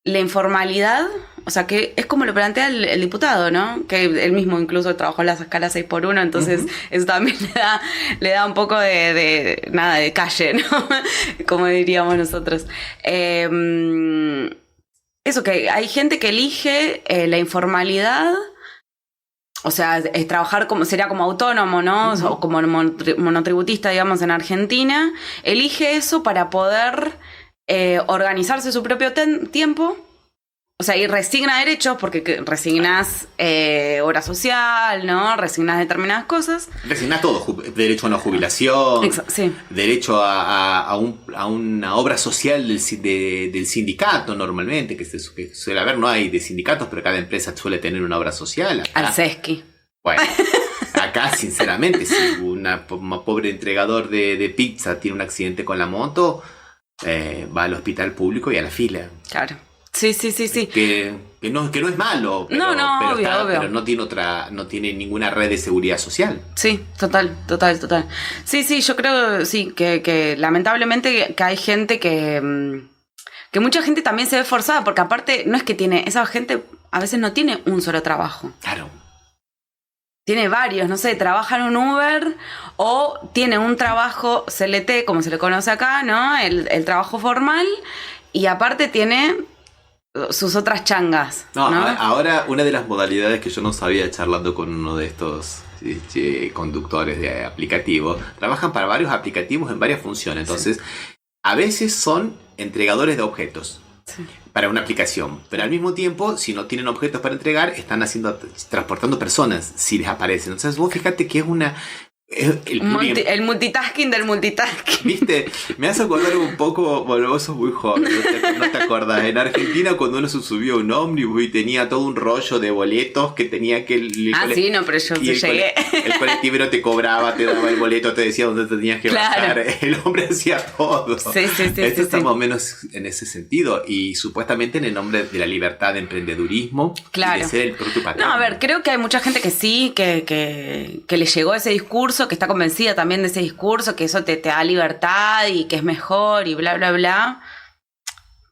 la informalidad, o sea, que es como lo plantea el diputado, ¿no? Que él mismo incluso trabajó en las escalas 6x1, entonces uh-huh. Eso también le da un poco de calle, ¿no? Como diríamos nosotros. Eso, que hay gente que elige la informalidad, o sea, es trabajar sería como autónomo, ¿no? Uh-huh. O como monotributista, digamos, en Argentina. Elige eso para poder organizarse su propio tiempo. O sea, y resigna derechos, porque resignás obra social, ¿no? Resignás determinadas cosas. Resignás todo, derecho a una jubilación, sí. Derecho a una obra social del sindicato normalmente, que suele haber, no hay de sindicatos, pero cada empresa suele tener una obra social. Acá, al Sesqui. Bueno, acá sinceramente, si un pobre entregador de pizza tiene un accidente con la moto, va al hospital público y a la fila. Claro. Sí. Que no es malo, pero, obvio. Pero no tiene ninguna red de seguridad social. Sí, total. Sí, yo creo sí que lamentablemente que hay gente que mucha gente también se ve forzada, porque aparte no es que esa gente a veces no tiene un solo trabajo. Claro. Tiene varios, no sé, trabaja en un Uber o tiene un trabajo CLT, como se le conoce acá, ¿no? El trabajo formal, y aparte tiene sus otras changas. ¿no? Ahora una de las modalidades que yo no sabía charlando con uno de estos conductores de aplicativos, trabajan para varios aplicativos en varias funciones. Entonces, a veces son entregadores de objetos para una aplicación, pero al mismo tiempo, si no tienen objetos para entregar, están transportando personas si les aparecen. Entonces, vos fíjate que es el multitasking del multitasking. ¿Viste? Me hace acordar un poco, bueno, vos sos muy joven, no te acordás. En Argentina, cuando uno se subió a un ómnibus y tenía todo un rollo de boletos que tenía que... sí, no, pero yo llegué. El colectivero te cobraba, te daba el boleto, te decía dónde tenías que bajar. El hombre hacía todo. Sí. Esto está más o menos en ese sentido. Y supuestamente en el nombre de la libertad de emprendedurismo, claro, y de ser el propio patrón. No, a ver, creo que hay mucha gente que sí, que le llegó ese discurso, que está convencida también de ese discurso, que eso te da libertad y que es mejor y bla, bla, bla.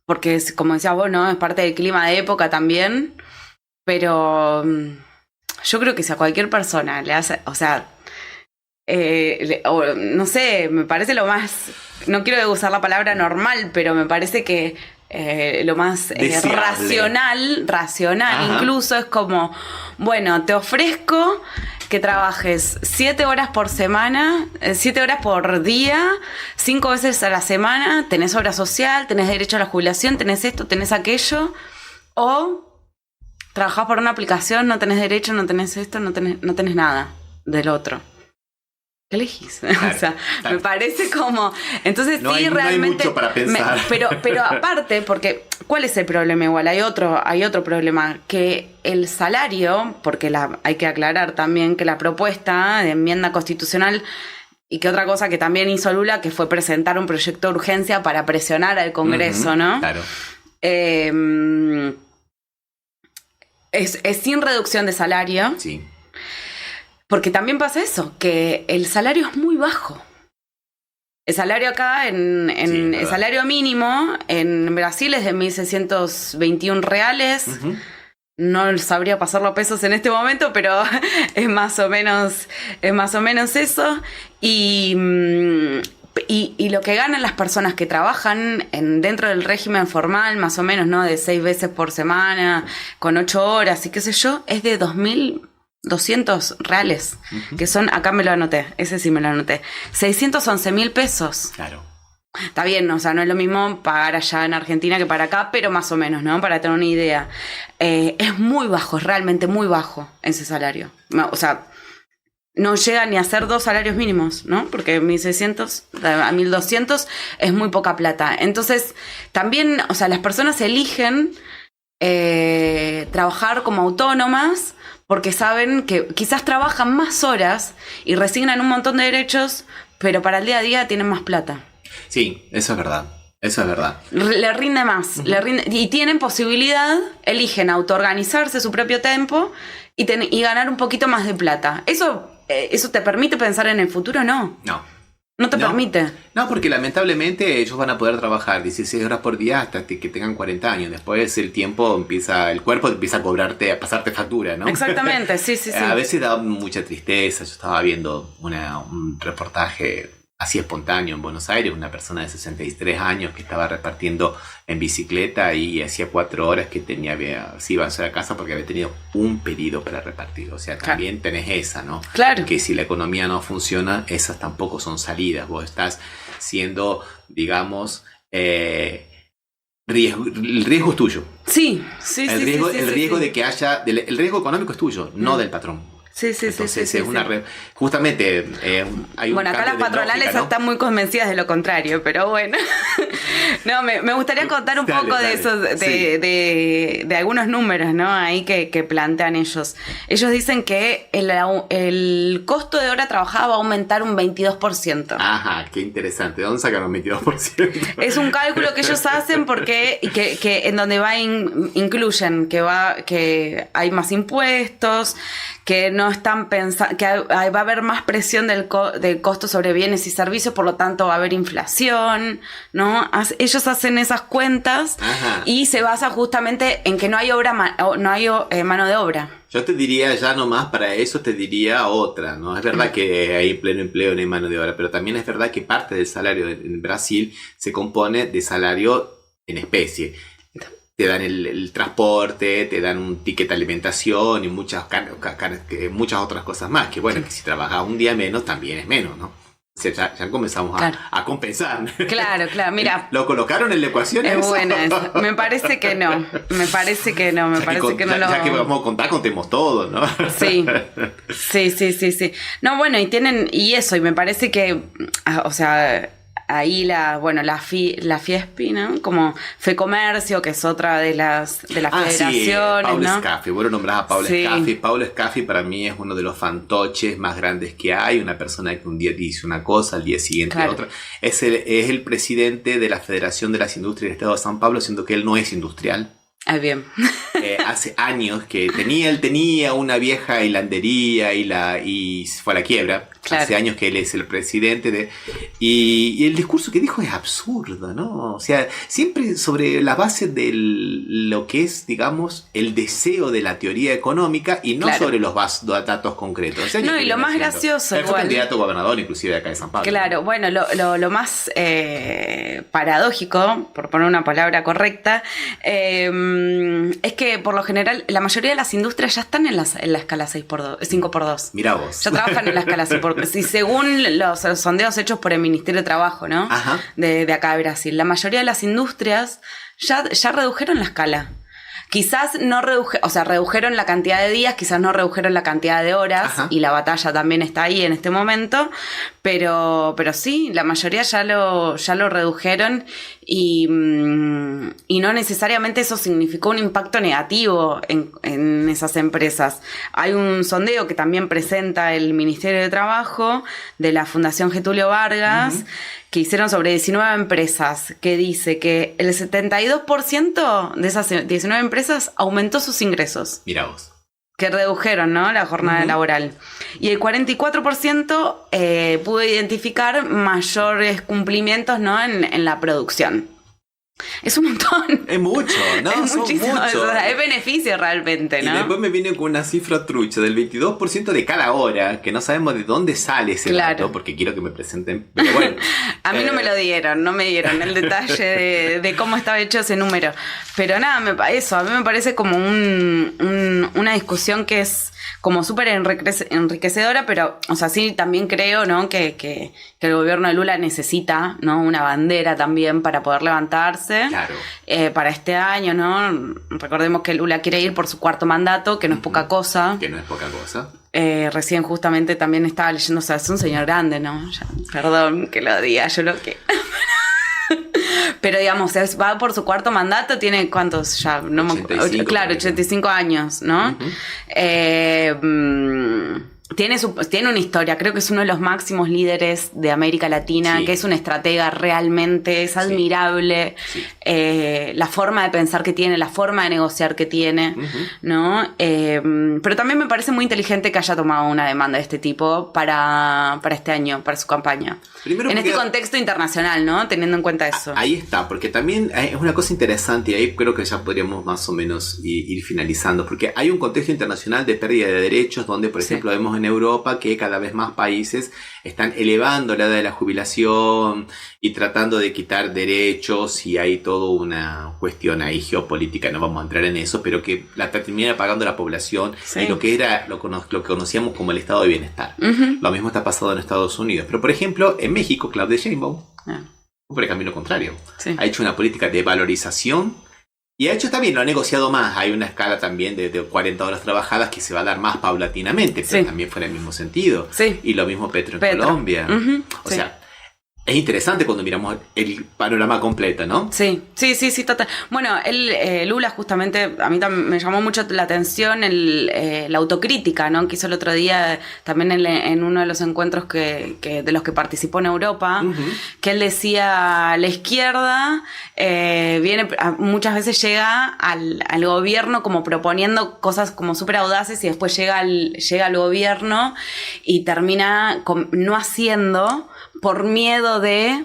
Porque, como decías vos, ¿no? Es parte del clima de época también. Pero yo creo que si a cualquier persona le hace, o sea, no sé, me parece lo más, no quiero usar la palabra normal, pero me parece que lo más racional incluso es como, bueno, te ofrezco que trabajes 7 horas por semana, 7 horas por día, 5 veces a la semana, tenés obra social, tenés derecho a la jubilación, tenés esto, tenés aquello, o trabajás por una aplicación, no tenés derecho, no tenés esto, no tenés nada del otro. ¿Qué elegís? Claro, o sea, claro. Me parece como... Entonces no sí, realmente... No hay mucho para pensar. Pero aparte, porque ¿cuál es el problema igual? Hay otro problema, que el salario, porque hay que aclarar también que la propuesta de enmienda constitucional, y que otra cosa que también hizo Lula, que fue presentar un proyecto de urgencia para presionar al Congreso, uh-huh, ¿no? Claro. Es sin reducción de salario. Sí. Porque también pasa eso, que el salario es muy bajo. El salario acá, el salario mínimo en Brasil es de 1.621 reales. Uh-huh. No sabría pasarlo a pesos en este momento, pero es más o menos eso. Y lo que ganan las personas que trabajan dentro del régimen formal, más o menos, ¿no? De 6 veces por semana, con 8 horas y qué sé yo, es de 2.200 reales, uh-huh, que son, acá me lo anoté, ese sí me lo anoté, 611.000 pesos. Claro. Está bien, o sea, no es lo mismo pagar allá en Argentina que para acá, pero más o menos, ¿no? Para tener una idea. Es muy bajo, es realmente muy bajo ese salario. O sea, no llega ni a ser 2 salarios mínimos, ¿no? Porque 1.600 a 1.200 es muy poca plata. Entonces, también, o sea, las personas eligen trabajar como autónomas porque saben que quizás trabajan más horas y resignan un montón de derechos, pero para el día a día tienen más plata. Sí, eso es verdad. Eso es verdad. Le rinde más, y tienen posibilidad, eligen autoorganizarse su propio tiempo y ganar un poquito más de plata. ¿Eso te permite pensar en el futuro? No. No te permite. No, porque lamentablemente ellos van a poder trabajar 16 horas por día hasta que tengan 40 años. Después el cuerpo empieza a cobrarte, a pasarte factura, ¿no? Exactamente, sí. A veces da mucha tristeza. Yo estaba viendo un reportaje así espontáneo en Buenos Aires, una persona de 63 años que estaba repartiendo en bicicleta y hacía 4 horas que se iba a su casa porque había tenido un pedido para repartir. O sea, también tenés esa, ¿no? Claro. Que si la economía no funciona, esas tampoco son salidas. Vos estás siendo, digamos, el riesgo es tuyo. Sí. El riesgo de que haya, el riesgo económico es tuyo, no del patrón. Sí. Entonces es una justamente hay un acá las patronales están muy convencidas de lo contrario, pero bueno. No, me gustaría contar un poco de eso, de algunos números, ¿no? Ahí que plantean ellos. Ellos dicen que el costo de hora trabajada va a aumentar un 22%. Ajá, qué interesante. ¿De dónde sacaron 22%? Es un cálculo que ellos hacen porque que en donde incluyen que hay más impuestos, que no están pensando, que va a haber más presión del costo sobre bienes y servicios, por lo tanto va a haber inflación, ¿no? Ellos hacen esas cuentas. Ajá. Y se basa justamente en que no hay mano de obra. Yo te diría, ya nomás para eso te diría otra, ¿no? Es verdad que hay pleno empleo, no hay mano de obra, pero también es verdad que parte del salario en Brasil se compone de salario en especie. Te dan el transporte, te dan un ticket de alimentación y muchas otras cosas más. Que bueno, que si trabajas un día menos, también es menos, ¿no? O sea, ya comenzamos a compensar. Claro, mira. ¿Lo colocaron en la ecuación? Es bueno eso. Me parece que no. Ya que vamos a contar, contemos todo, ¿no? Sí. No, bueno, y eso, y me parece que, o sea, ahí la FIESPI, ¿no? Como FEComercio, que es otra de las federaciones, sí, Paulo ¿no? Scaffy. Vos lo nombrás a Paulo Sí. Scaffy. Paulo Scaffy para mí es uno de los fantoches más grandes que hay. Una persona que un día dice una cosa, al día siguiente otra. Es el presidente de la Federación de las Industrias del Estado de San Pablo, siendo que él no es industrial. Bien. Hace años que él tenía una vieja hilandería y fue a la quiebra. Claro. Hace años que él es el presidente y el discurso que dijo es absurdo, ¿no? O sea, siempre sobre la base de lo que es, digamos, el deseo de la teoría económica y no sobre los datos concretos. O sea, no, y lo más gracioso, él fue candidato a gobernador inclusive de acá de San Pablo. Claro, ¿no? Bueno, lo más paradójico, por poner una palabra correcta, es que por lo general la mayoría de las industrias ya están en la escala 5x2. Mirá vos. Ya trabajan en la escala 5x2. Y según los sondeos hechos por el Ministerio de Trabajo, ¿no? Ajá. De acá de Brasil, la mayoría de las industrias ya redujeron la escala. Quizás no redujeron la cantidad de días, quizás no redujeron la cantidad de horas. Ajá. Y la batalla también está ahí en este momento, pero sí, la mayoría ya lo redujeron y no necesariamente eso significó un impacto negativo en esas empresas. Hay un sondeo que también presenta el Ministerio de Trabajo de la Fundación Getúlio Vargas, uh-huh, que hicieron sobre 19 empresas, que dice que el 72% de esas 19 empresas aumentó sus ingresos. Mirá vos. Que redujeron, ¿no?, la jornada, uh-huh, laboral. Y el 44% pudo identificar mayores cumplimientos, ¿no?, en la producción. Es un montón. Es mucho, ¿no? Es muchísimo. O sea, es beneficio realmente, ¿no? Y después me viene con una cifra trucha del 22% de cada hora, que no sabemos de dónde sale ese dato, porque quiero que me presenten. Pero bueno. A mí no me lo dieron, no me dieron el detalle de cómo estaba hecho ese número. Pero nada, a mí me parece como una discusión que es como súper enriquecedora, pero, o sea, sí también creo, ¿no?, que el gobierno de Lula necesita, ¿no?, una bandera también para poder levantarse. Claro. Para este año, ¿no? Recordemos que Lula quiere ir por su 4º mandato, que no es poca cosa. Que no es poca cosa. recién justamente también estaba leyendo, o sea, es un señor grande, ¿no? Ya, perdón que lo diga, yo lo que... Pero digamos, va por su cuarto mandato, tiene ¿cuántos ya? No 85, claro, 85 años, ¿no? Tiene una historia, creo que es uno de los máximos líderes de América Latina, que es un estratega realmente, es admirable, la forma de pensar que tiene, la forma de negociar que tiene, ¿no? Pero también me parece muy inteligente que haya tomado una demanda de este tipo para este año, para su campaña. Primero en este contexto internacional, ¿no? Teniendo en cuenta eso. Ahí está, porque también es una cosa interesante y ahí creo que ya podríamos más o menos ir finalizando, porque hay un contexto internacional de pérdida de derechos donde, por ejemplo, vemos en Europa que cada vez más países están elevando la edad de la jubilación y tratando de quitar derechos y hay toda una cuestión ahí geopolítica, no vamos a entrar en eso, pero que la termina pagando la población y lo que era lo que conocíamos como el estado de bienestar. Lo mismo está pasando en Estados Unidos. Pero por ejemplo, en México, Claudia Sheinbaum por el camino contrario. Ha hecho una política de valorización y ha hecho también, lo ha negociado más. Hay una escala también de 40 horas trabajadas que se va a dar más paulatinamente, pero también fue en el mismo sentido. Y lo mismo Petro en Colombia. O sea, es interesante cuando miramos el panorama completo, ¿no? Sí, total. Bueno, Lula justamente, a mí también me llamó mucho la atención la autocrítica, ¿no? Que hizo el otro día también en uno de los encuentros de los que participó en Europa, que él decía, la izquierda muchas veces llega al gobierno como proponiendo cosas como súper audaces y después llega al gobierno y termina no haciendo por miedo de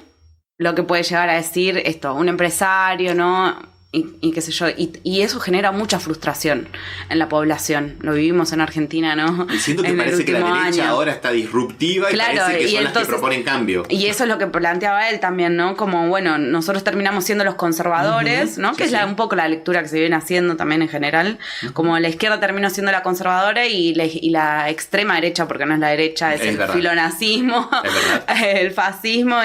lo que puede llegar a decir un empresario, ¿no? Y qué sé yo, y eso genera mucha frustración en la población. Lo vivimos en Argentina, ¿no? Y siento que parece que la derecha ahora está disruptiva y parece que son las que proponen cambio. Y eso es lo que planteaba él también, ¿no? Como, bueno, nosotros terminamos siendo los conservadores, ¿no? Que es un poco la lectura que se viene haciendo también en general. Como la izquierda terminó siendo la conservadora y la extrema derecha, porque no es la derecha, es el filonazismo, el fascismo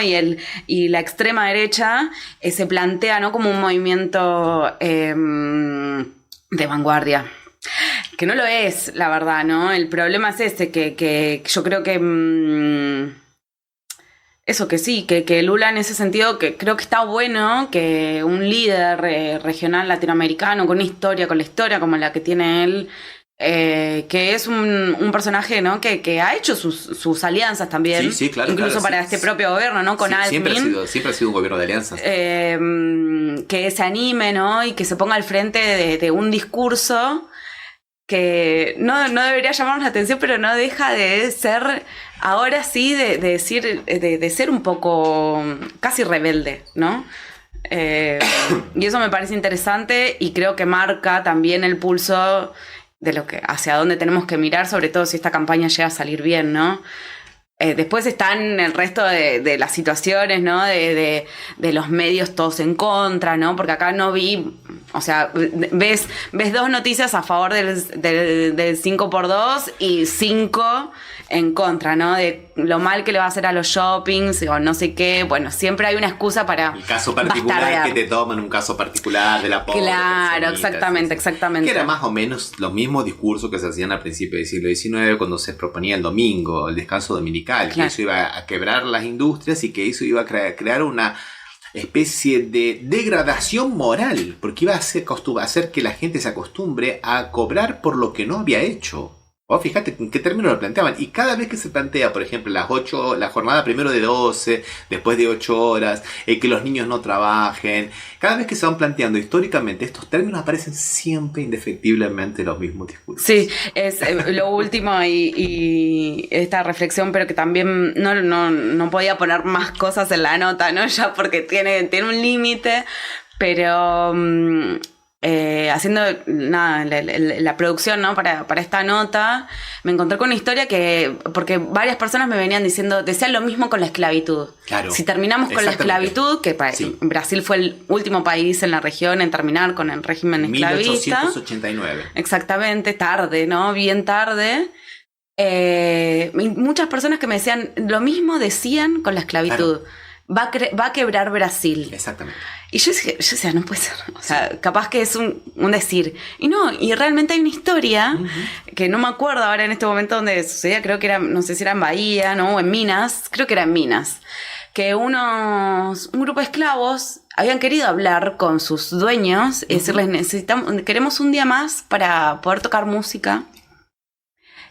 y la extrema derecha se plantea, ¿no? Como un movimiento de vanguardia, que no lo es, la verdad, ¿no? El problema es que yo creo que eso que sí, que Lula en ese sentido, que creo que está bueno que un líder regional latinoamericano con la historia como la que tiene él, que es un personaje, ¿no? que ha hecho sus alianzas también, claro, incluso para este propio gobierno, ¿no? Con Alckmin, siempre ha sido un gobierno de alianzas, que se anime, ¿no? Y que se ponga al frente de un discurso que no debería llamarnos la atención, pero no deja de ser, ahora sí, de decir, de ser un poco casi rebelde, ¿no? Y eso me parece interesante y creo que marca también el pulso de lo que hacia dónde tenemos que mirar, sobre todo si esta campaña llega a salir bien, ¿no? Después están el resto de las situaciones, ¿no? De los medios todos en contra, ¿no? Porque acá no vi, o sea, ves 2 noticias a favor del 5x2 y 5 en contra, ¿no? De lo mal que le va a hacer a los shoppings o no sé qué. Bueno, siempre hay una excusa para el caso particular bastardear. Que te toman un caso particular de la pobre. Claro, exactamente. Que era más o menos los mismos discursos que se hacían al principio del siglo XIX cuando se proponía el domingo, el descanso dominical, que eso iba a quebrar las industrias y que eso iba a crear una especie de degradación moral, porque iba a hacer que la gente se acostumbre a cobrar por lo que no había hecho. Fíjate en qué términos lo planteaban. Y cada vez que se plantea, por ejemplo, la jornada primero de 12, después de 8 horas, que los niños no trabajen, cada vez que se van planteando históricamente estos términos aparecen siempre indefectiblemente los mismos discursos. Sí, es lo último y esta reflexión, pero que también no podía poner más cosas en la nota, ¿no? Ya porque tiene un límite, pero haciendo la producción, ¿no? para esta nota, me encontré con una historia porque varias personas me venían decían lo mismo con la esclavitud. Claro, si terminamos con la esclavitud, que Brasil fue el último país en la región en terminar con el régimen esclavista. 1889. Exactamente, tarde, ¿no? Bien tarde. Muchas personas que me decían lo mismo decían con la esclavitud. Claro. va a quebrar Brasil. Exactamente. Y yo decía, no puede ser. O sea, capaz que es un decir. Y no, y realmente hay una historia que no me acuerdo ahora en este momento donde sucedía, creo que era, no sé si era en Bahía, ¿no? O en Minas, creo que era en Minas, que un grupo de esclavos habían querido hablar con sus dueños y decirles, queremos un día más para poder tocar música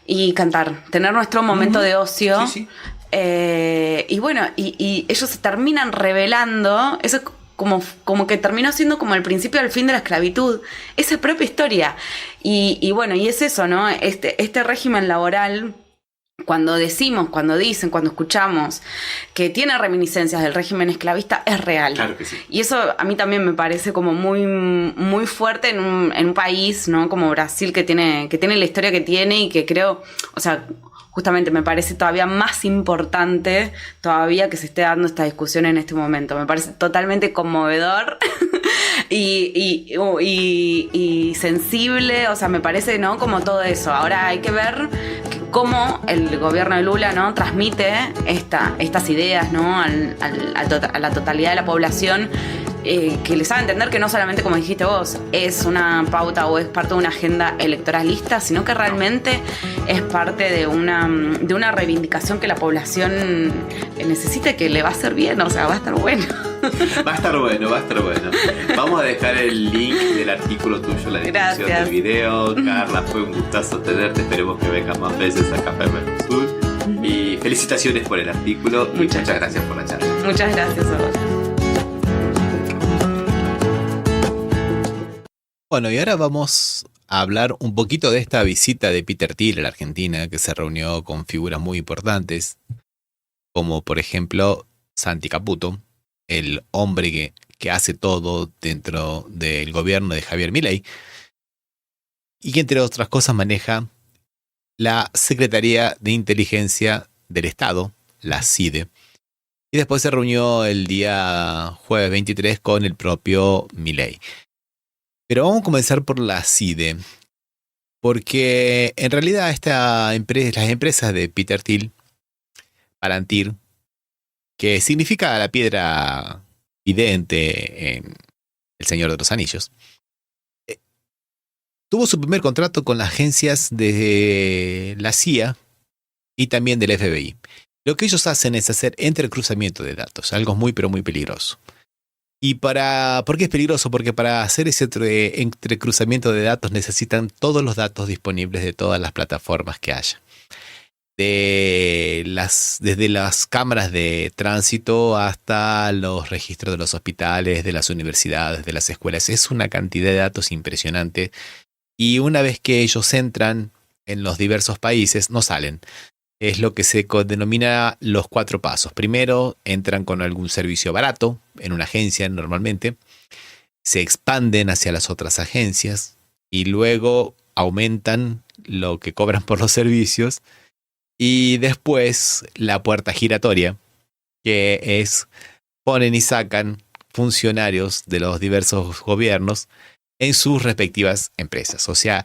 y cantar, tener nuestro momento de ocio. Sí. Y bueno, y ellos se terminan revelando, eso es como que terminó siendo como el principio del fin de la esclavitud, esa propia historia. Y bueno, y es eso, ¿no? Este régimen laboral, cuando escuchamos que tiene reminiscencias del régimen esclavista, es real. Claro que sí. Y eso a mí también me parece como muy, muy fuerte en un país, ¿no? Como Brasil, que tiene la historia que tiene y que creo, o sea, justamente me parece todavía más importante todavía que se esté dando esta discusión en este momento. Me parece totalmente conmovedor y sensible, o sea, me parece, ¿no? Como todo eso. Ahora hay que ver cómo el gobierno de Lula, ¿no? Transmite estas ideas, ¿no? a la totalidad de la población, que les haga entender que no solamente, como dijiste vos, es una pauta o es parte de una agenda electoralista, sino que realmente es parte de una reivindicación que la población necesita y que le va a hacer bien, o sea, va a estar bueno. Va a estar bueno. Vamos a dejar el link del artículo tuyo en la descripción del video. Carla, fue un gustazo tenerte. Esperemos que vengas más veces a Café Mercosur. Y felicitaciones por el artículo. Muchas gracias por la charla. Muchas gracias a vos. Bueno, y ahora vamos a hablar un poquito de esta visita de Peter Thiel a la Argentina, que se reunió con figuras muy importantes, como por ejemplo Santi Caputo, el hombre que hace todo dentro del gobierno de Javier Milei, y que entre otras cosas maneja la Secretaría de Inteligencia del Estado, la CIDE, y después se reunió el día jueves 23 con el propio Milei. Pero vamos a comenzar por la CIDE, porque en realidad las empresas de Peter Thiel, Palantir, que significa la piedra vidente en El Señor de los Anillos, tuvo su primer contrato con las agencias de la CIA y también del FBI. Lo que ellos hacen es hacer entrecruzamiento de datos, algo muy pero muy peligroso. ¿Por qué es peligroso? Porque para hacer ese entrecruzamiento de datos necesitan todos los datos disponibles de todas las plataformas que haya. Desde las cámaras de tránsito hasta los registros de los hospitales, de las universidades, de las escuelas. Es una cantidad de datos impresionante. Y una vez que ellos entran en los diversos países, no salen. Es lo que se denomina los 4 pasos. Primero, entran con algún servicio barato, en una agencia normalmente. Se expanden hacia las otras agencias y luego aumentan lo que cobran por los servicios. Y después la puerta giratoria, que es ponen y sacan funcionarios de los diversos gobiernos en sus respectivas empresas. O sea,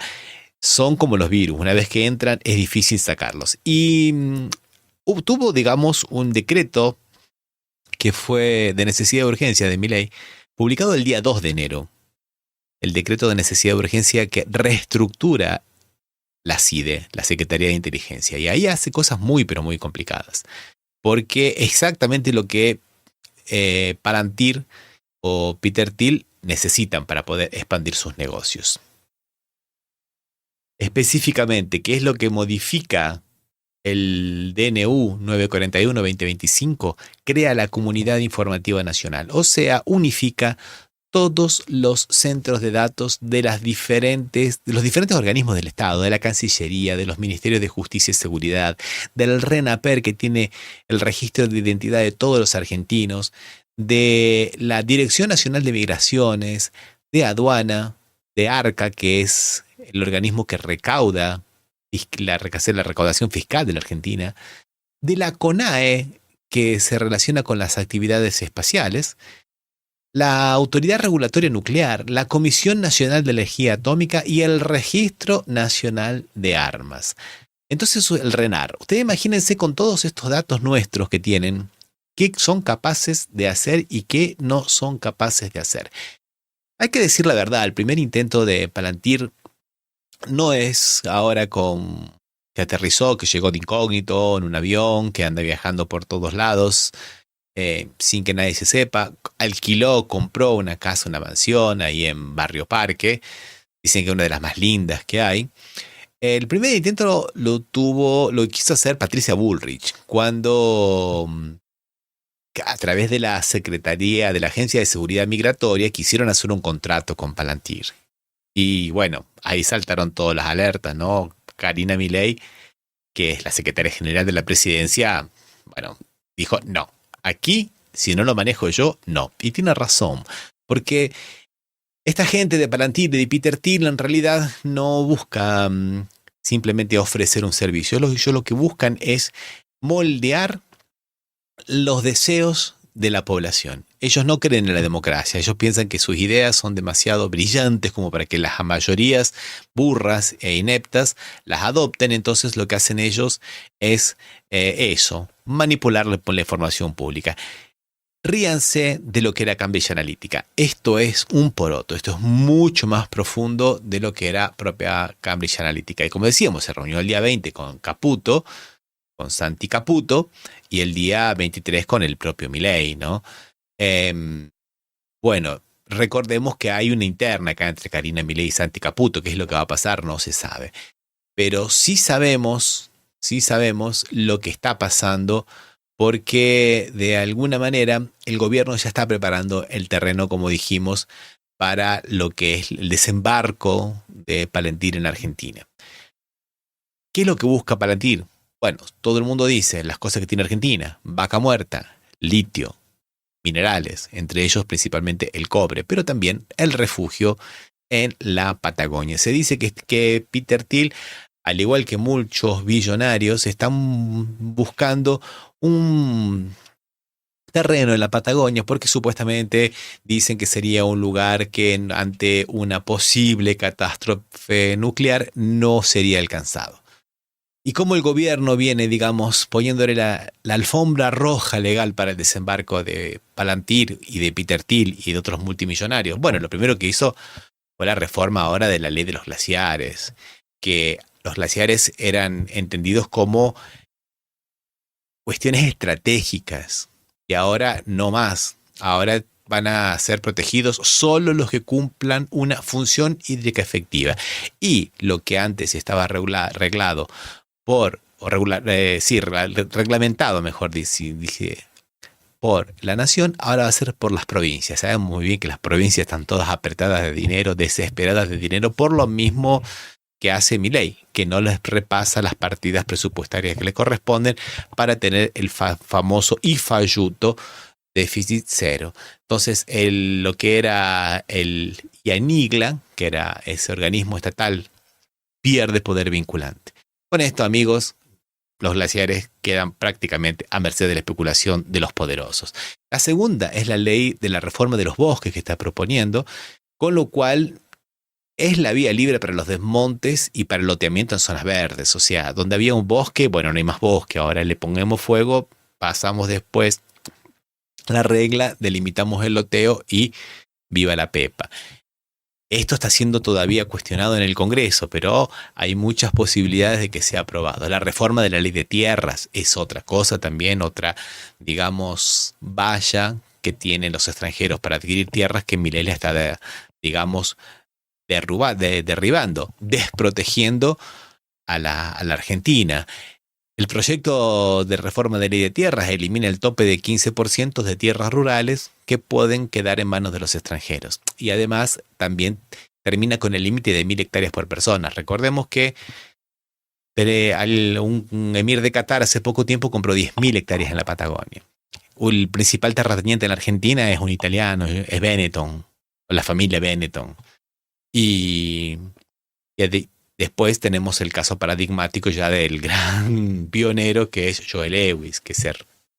son como los virus. Una vez que entran es difícil sacarlos. Y tuvo, digamos, un decreto que fue de necesidad de urgencia de Milei, publicado el día 2 de enero. El decreto de necesidad de urgencia que reestructura la CIDE, la Secretaría de Inteligencia. Y ahí hace cosas muy, pero muy complicadas. Porque exactamente lo que Palantir o Peter Thiel necesitan para poder expandir sus negocios. Específicamente, ¿qué es lo que modifica el DNU 941-2025? Crea la Comunidad Informativa Nacional, o sea, unifica todos los centros de datos de los diferentes organismos del Estado, de la Cancillería, de los Ministerios de Justicia y Seguridad, del RENAPER, que tiene el registro de identidad de todos los argentinos, de la Dirección Nacional de Migraciones, de Aduana, de ARCA, que es el organismo que recauda la recaudación fiscal de la Argentina, de la CONAE, que se relaciona con las actividades espaciales, la Autoridad Regulatoria Nuclear, la Comisión Nacional de Energía Atómica y el Registro Nacional de Armas. Entonces el RENAR, ustedes imagínense con todos estos datos nuestros que tienen, qué son capaces de hacer y qué no son capaces de hacer. Hay que decir la verdad, el primer intento de Palantir no es ahora que aterrizó, que llegó de incógnito en un avión, que anda viajando por todos lados, sin que nadie se sepa. Compró una casa, una mansión ahí en Barrio Parque. Dicen que es una de las más lindas que hay. El primer intento lo quiso hacer Patricia Bullrich, cuando a través de la Secretaría de la Agencia de Seguridad Migratoria quisieron hacer un contrato con Palantir. Y bueno, ahí saltaron todas las alertas, ¿no? Karina Milei, que es la secretaria general de la presidencia, bueno, dijo, no, aquí, si no lo manejo yo, no. Y tiene razón, porque esta gente de Palantir, de Peter Thiel, en realidad no busca simplemente ofrecer un servicio. Ellos lo que buscan es moldear los deseos de la población. Ellos no creen en la democracia. Ellos piensan que sus ideas son demasiado brillantes como para que las mayorías burras e ineptas las adopten. Entonces lo que hacen ellos es manipular la información pública. Ríanse de lo que era Cambridge Analytica. Esto es un poroto. Esto es mucho más profundo de lo que era propia Cambridge Analytica. Y como decíamos, se reunió el día 20 con Caputo, con Santi Caputo, y el día 23 con el propio Milei, ¿no? Bueno, recordemos que hay una interna acá entre Karina Milei y Santi Caputo. ¿Qué es lo que va a pasar? No se sabe. Pero sí sabemos lo que está pasando, porque de alguna manera el gobierno ya está preparando el terreno, como dijimos, para lo que es el desembarco de Palantir en Argentina. ¿Qué es lo que busca Palantir? Bueno, todo el mundo dice las cosas que tiene Argentina: vaca muerta, litio, minerales, entre ellos principalmente el cobre, pero también el refugio en la Patagonia. Se dice que Peter Thiel, al igual que muchos billonarios, están buscando un terreno en la Patagonia porque supuestamente dicen que sería un lugar que ante una posible catástrofe nuclear no sería alcanzado. Y como el gobierno viene, digamos, poniéndole la alfombra roja legal para el desembarco de Palantir y de Peter Thiel y de otros multimillonarios, bueno, lo primero que hizo fue la reforma ahora de la ley de los glaciares, que los glaciares eran entendidos como cuestiones estratégicas, y ahora no más. Ahora van a ser protegidos solo los que cumplan una función hídrica efectiva. Y lo que antes estaba reglamentado, mejor dije, por la nación, ahora va a ser por las provincias. Saben muy bien que las provincias están todas apretadas de dinero, desesperadas de dinero, por lo mismo que hace Milei, que no les repasa las partidas presupuestarias que le corresponden para tener el famoso y falluto déficit cero. Entonces, lo que era el IANIGLA, que era ese organismo estatal, pierde poder vinculante. Con esto, amigos, los glaciares quedan prácticamente a merced de la especulación de los poderosos. La segunda es la ley de la reforma de los bosques que está proponiendo, con lo cual es la vía libre para los desmontes y para el loteamiento en zonas verdes. O sea, donde había un bosque, bueno, no hay más bosque. Ahora le ponemos fuego, pasamos después la regla, delimitamos el loteo y viva la pepa. Esto está siendo todavía cuestionado en el Congreso, pero hay muchas posibilidades de que sea aprobado. La reforma de la ley de tierras es otra cosa también, otra, digamos, valla que tienen los extranjeros para adquirir tierras que Milei está, digamos, derribando, desprotegiendo a la Argentina. El proyecto de reforma de ley de tierras elimina el tope de 15% de tierras rurales que pueden quedar en manos de los extranjeros. Y además también termina con el límite de 1.000 hectáreas por persona. Recordemos que un emir de Qatar hace poco tiempo compró 10.000 hectáreas en la Patagonia. El principal terrateniente en la Argentina es un italiano, es Benetton, o la familia Benetton. Y después tenemos el caso paradigmático ya del gran pionero que es Joe Lewis, que se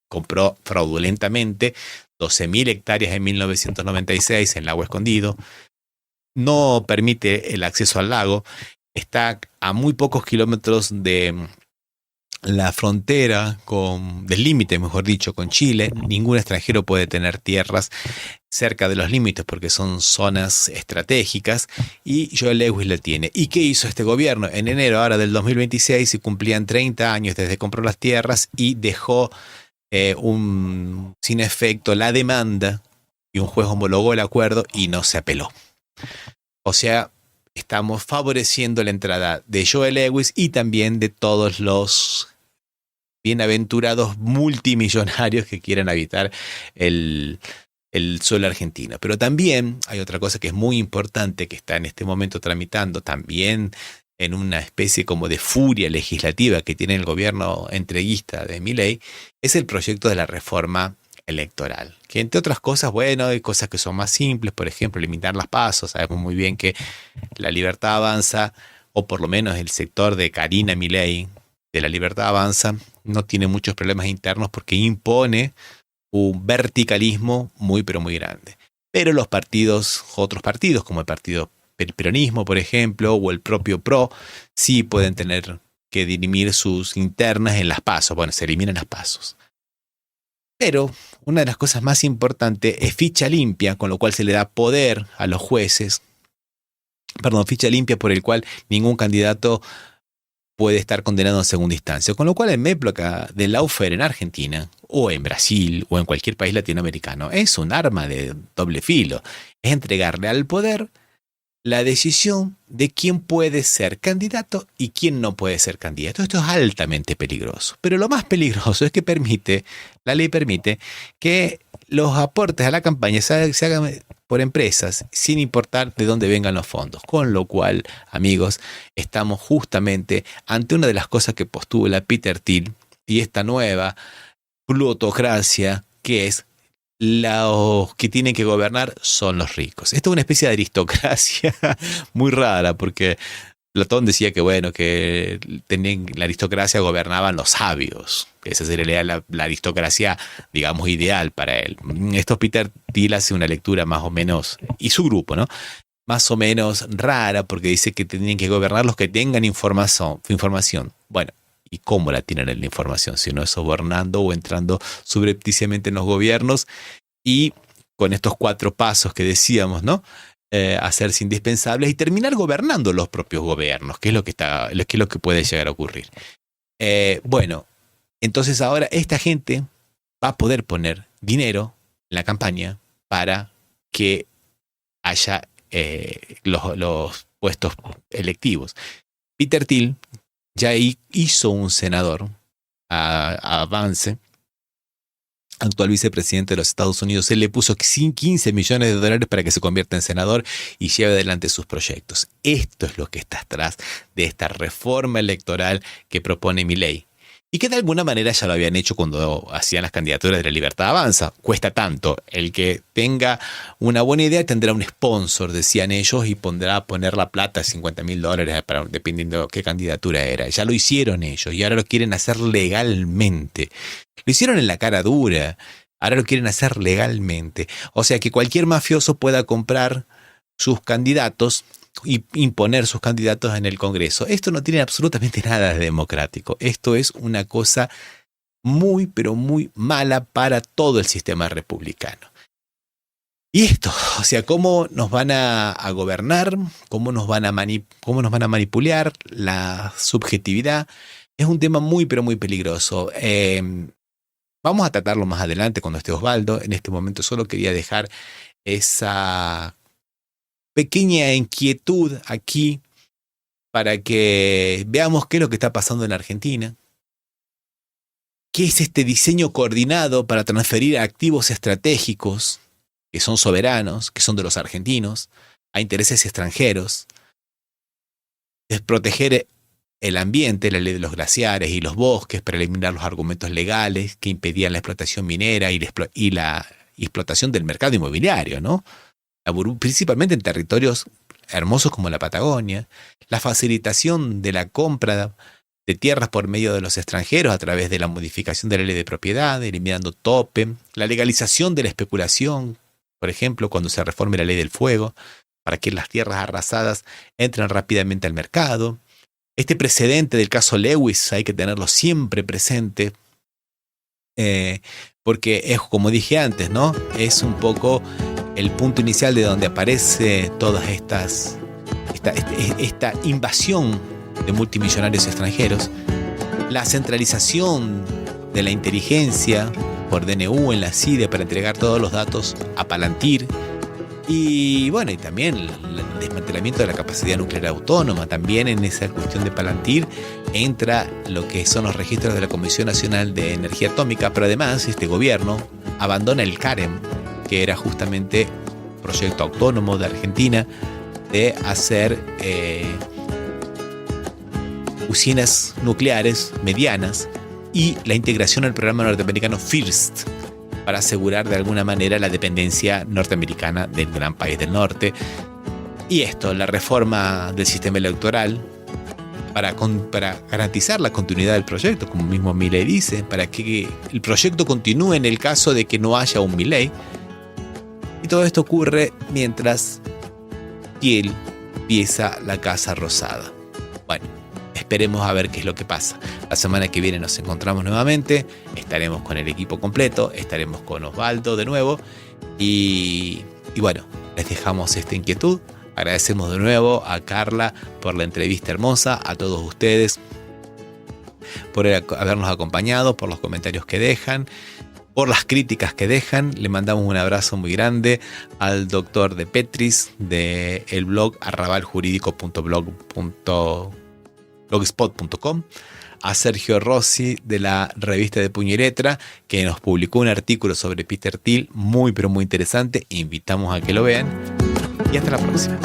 compró fraudulentamente 12.000 hectáreas en 1996 en Lago Escondido. No permite el acceso al lago. Está a muy pocos kilómetros de la frontera del límite, mejor dicho, con Chile. Ningún extranjero puede tener tierras cerca de los límites porque son zonas estratégicas, y Joe Lewis la tiene. ¿Y qué hizo este gobierno? En enero ahora del 2026 se cumplían 30 años desde que compró las tierras y dejó sin efecto la demanda, y un juez homologó el acuerdo y no se apeló. O sea, estamos favoreciendo la entrada de Joe Lewis y también de todos los bienaventurados multimillonarios que quieren habitar el suelo argentino. Pero también hay otra cosa que es muy importante, que está en este momento tramitando también en una especie como de furia legislativa que tiene el gobierno entreguista de Milei, es el proyecto de la reforma electoral. Que entre otras cosas, bueno, hay cosas que son más simples, por ejemplo, limitar las pasos. Sabemos muy bien que La Libertad Avanza, o por lo menos el sector de Karina Milei de La Libertad Avanza, no tiene muchos problemas internos porque impone un verticalismo muy pero muy grande. Pero los otros partidos, como el partido peronismo, por ejemplo, o el propio PRO, sí pueden tener que dirimir sus internas en las pasos. Bueno, se eliminan las pasos. Pero una de las cosas más importantes es ficha limpia, con lo cual se le da poder a los jueces. Ficha limpia por el cual ningún candidato puede estar condenado en segunda instancia. Con lo cual el época del lawfare en Argentina, o en Brasil, o en cualquier país latinoamericano, es un arma de doble filo. Es entregarle al poder la decisión de quién puede ser candidato y quién no puede ser candidato. Esto es altamente peligroso. Pero lo más peligroso es que la ley permite que los aportes a la campaña se hagan por empresas sin importar de dónde vengan los fondos. Con lo cual, amigos, estamos justamente ante una de las cosas que postula Peter Thiel y esta nueva plutocracia, que es: los que tienen que gobernar son los ricos. Esto es una especie de aristocracia muy rara, porque Platón decía que, bueno, que la aristocracia gobernaban los sabios. Esa sería la aristocracia, digamos, ideal para él. Esto Peter Thiel hace una lectura más o menos, y su grupo, ¿no? Más o menos rara, porque dice que tienen que gobernar los que tengan información. Bueno, ¿y cómo la tienen en la información? Si no es sobornando o entrando subrepticiamente en los gobiernos y con estos 4 pasos que decíamos, ¿no? Hacerse indispensables y terminar gobernando los propios gobiernos, que es lo que puede llegar a ocurrir. Bueno, entonces ahora esta gente va a poder poner dinero en la campaña para que haya los puestos electivos. Peter Thiel ya hizo un senador a Vance, actual vicepresidente de los Estados Unidos. Él le puso $15 millones para que se convierta en senador y lleve adelante sus proyectos. Esto es lo que está atrás de esta reforma electoral que propone Milei. Y que de alguna manera ya lo habían hecho cuando hacían las candidaturas de La Libertad Avanza. Cuesta tanto. El que tenga una buena idea tendrá un sponsor, decían ellos, y pondrá a poner la plata, $50.000, dependiendo de qué candidatura era. Ya lo hicieron ellos y ahora lo quieren hacer legalmente. Lo hicieron en la cara dura, ahora lo quieren hacer legalmente. O sea que cualquier mafioso pueda comprar sus candidatos y imponer sus candidatos en el Congreso. Esto no tiene absolutamente nada de democrático. Esto es una cosa muy, pero muy mala para todo el sistema republicano. Y esto, o sea, cómo nos van a gobernar, cómo nos van a manipular la subjetividad, es un tema muy, pero muy peligroso. Vamos a tratarlo más adelante cuando esté Osvaldo. En este momento solo quería dejar esa pequeña inquietud aquí para que veamos qué es lo que está pasando en Argentina. ¿Qué es este diseño coordinado para transferir activos estratégicos que son soberanos, que son de los argentinos, a intereses extranjeros? Es proteger el ambiente, la ley de los glaciares y los bosques para eliminar los argumentos legales que impedían la explotación minera y la explotación del mercado inmobiliario, ¿no? Principalmente en territorios hermosos como la Patagonia, la facilitación de la compra de tierras por medio de los extranjeros a través de la modificación de la ley de propiedad, eliminando tope, la legalización de la especulación, por ejemplo, cuando se reforme la ley del fuego, para que las tierras arrasadas entren rápidamente al mercado, Este precedente del caso Lewis hay que tenerlo siempre presente, porque es, como dije antes, ¿no? Es un poco el punto inicial de donde aparece todas esta invasión de multimillonarios extranjeros, la centralización de la inteligencia por DNU en la CIDE para entregar todos los datos a Palantir, y bueno, y también el desmantelamiento de la capacidad nuclear autónoma. También en esa cuestión de Palantir entra lo que son los registros de la Comisión Nacional de Energía Atómica, pero además este gobierno abandona el CAREM, que era justamente un proyecto autónomo de Argentina de hacer usinas nucleares medianas, y la integración al programa norteamericano FIRST, para asegurar de alguna manera la dependencia norteamericana del gran país del norte. Y esto, la reforma del sistema electoral, para garantizar la continuidad del proyecto, como mismo Milei dice, para que el proyecto continúe en el caso de que no haya un Milei. Y todo esto ocurre mientras Thiel pieza la Casa Rosada. Bueno, esperemos a ver qué es lo que pasa. La semana que viene nos encontramos nuevamente, estaremos con el equipo completo, estaremos con Osvaldo de nuevo, y bueno, les dejamos esta inquietud. Agradecemos de nuevo a Carla por la entrevista hermosa, a todos ustedes por habernos acompañado, por los comentarios que dejan, por las críticas que dejan. Le mandamos un abrazo muy grande al doctor de Petris del blog arrabaljurídico.blogspot.com, a Sergio Rossi de la revista de Puño y Letra, que nos publicó un artículo sobre Peter Thiel muy pero muy interesante. Invitamos a que lo vean, y hasta la próxima.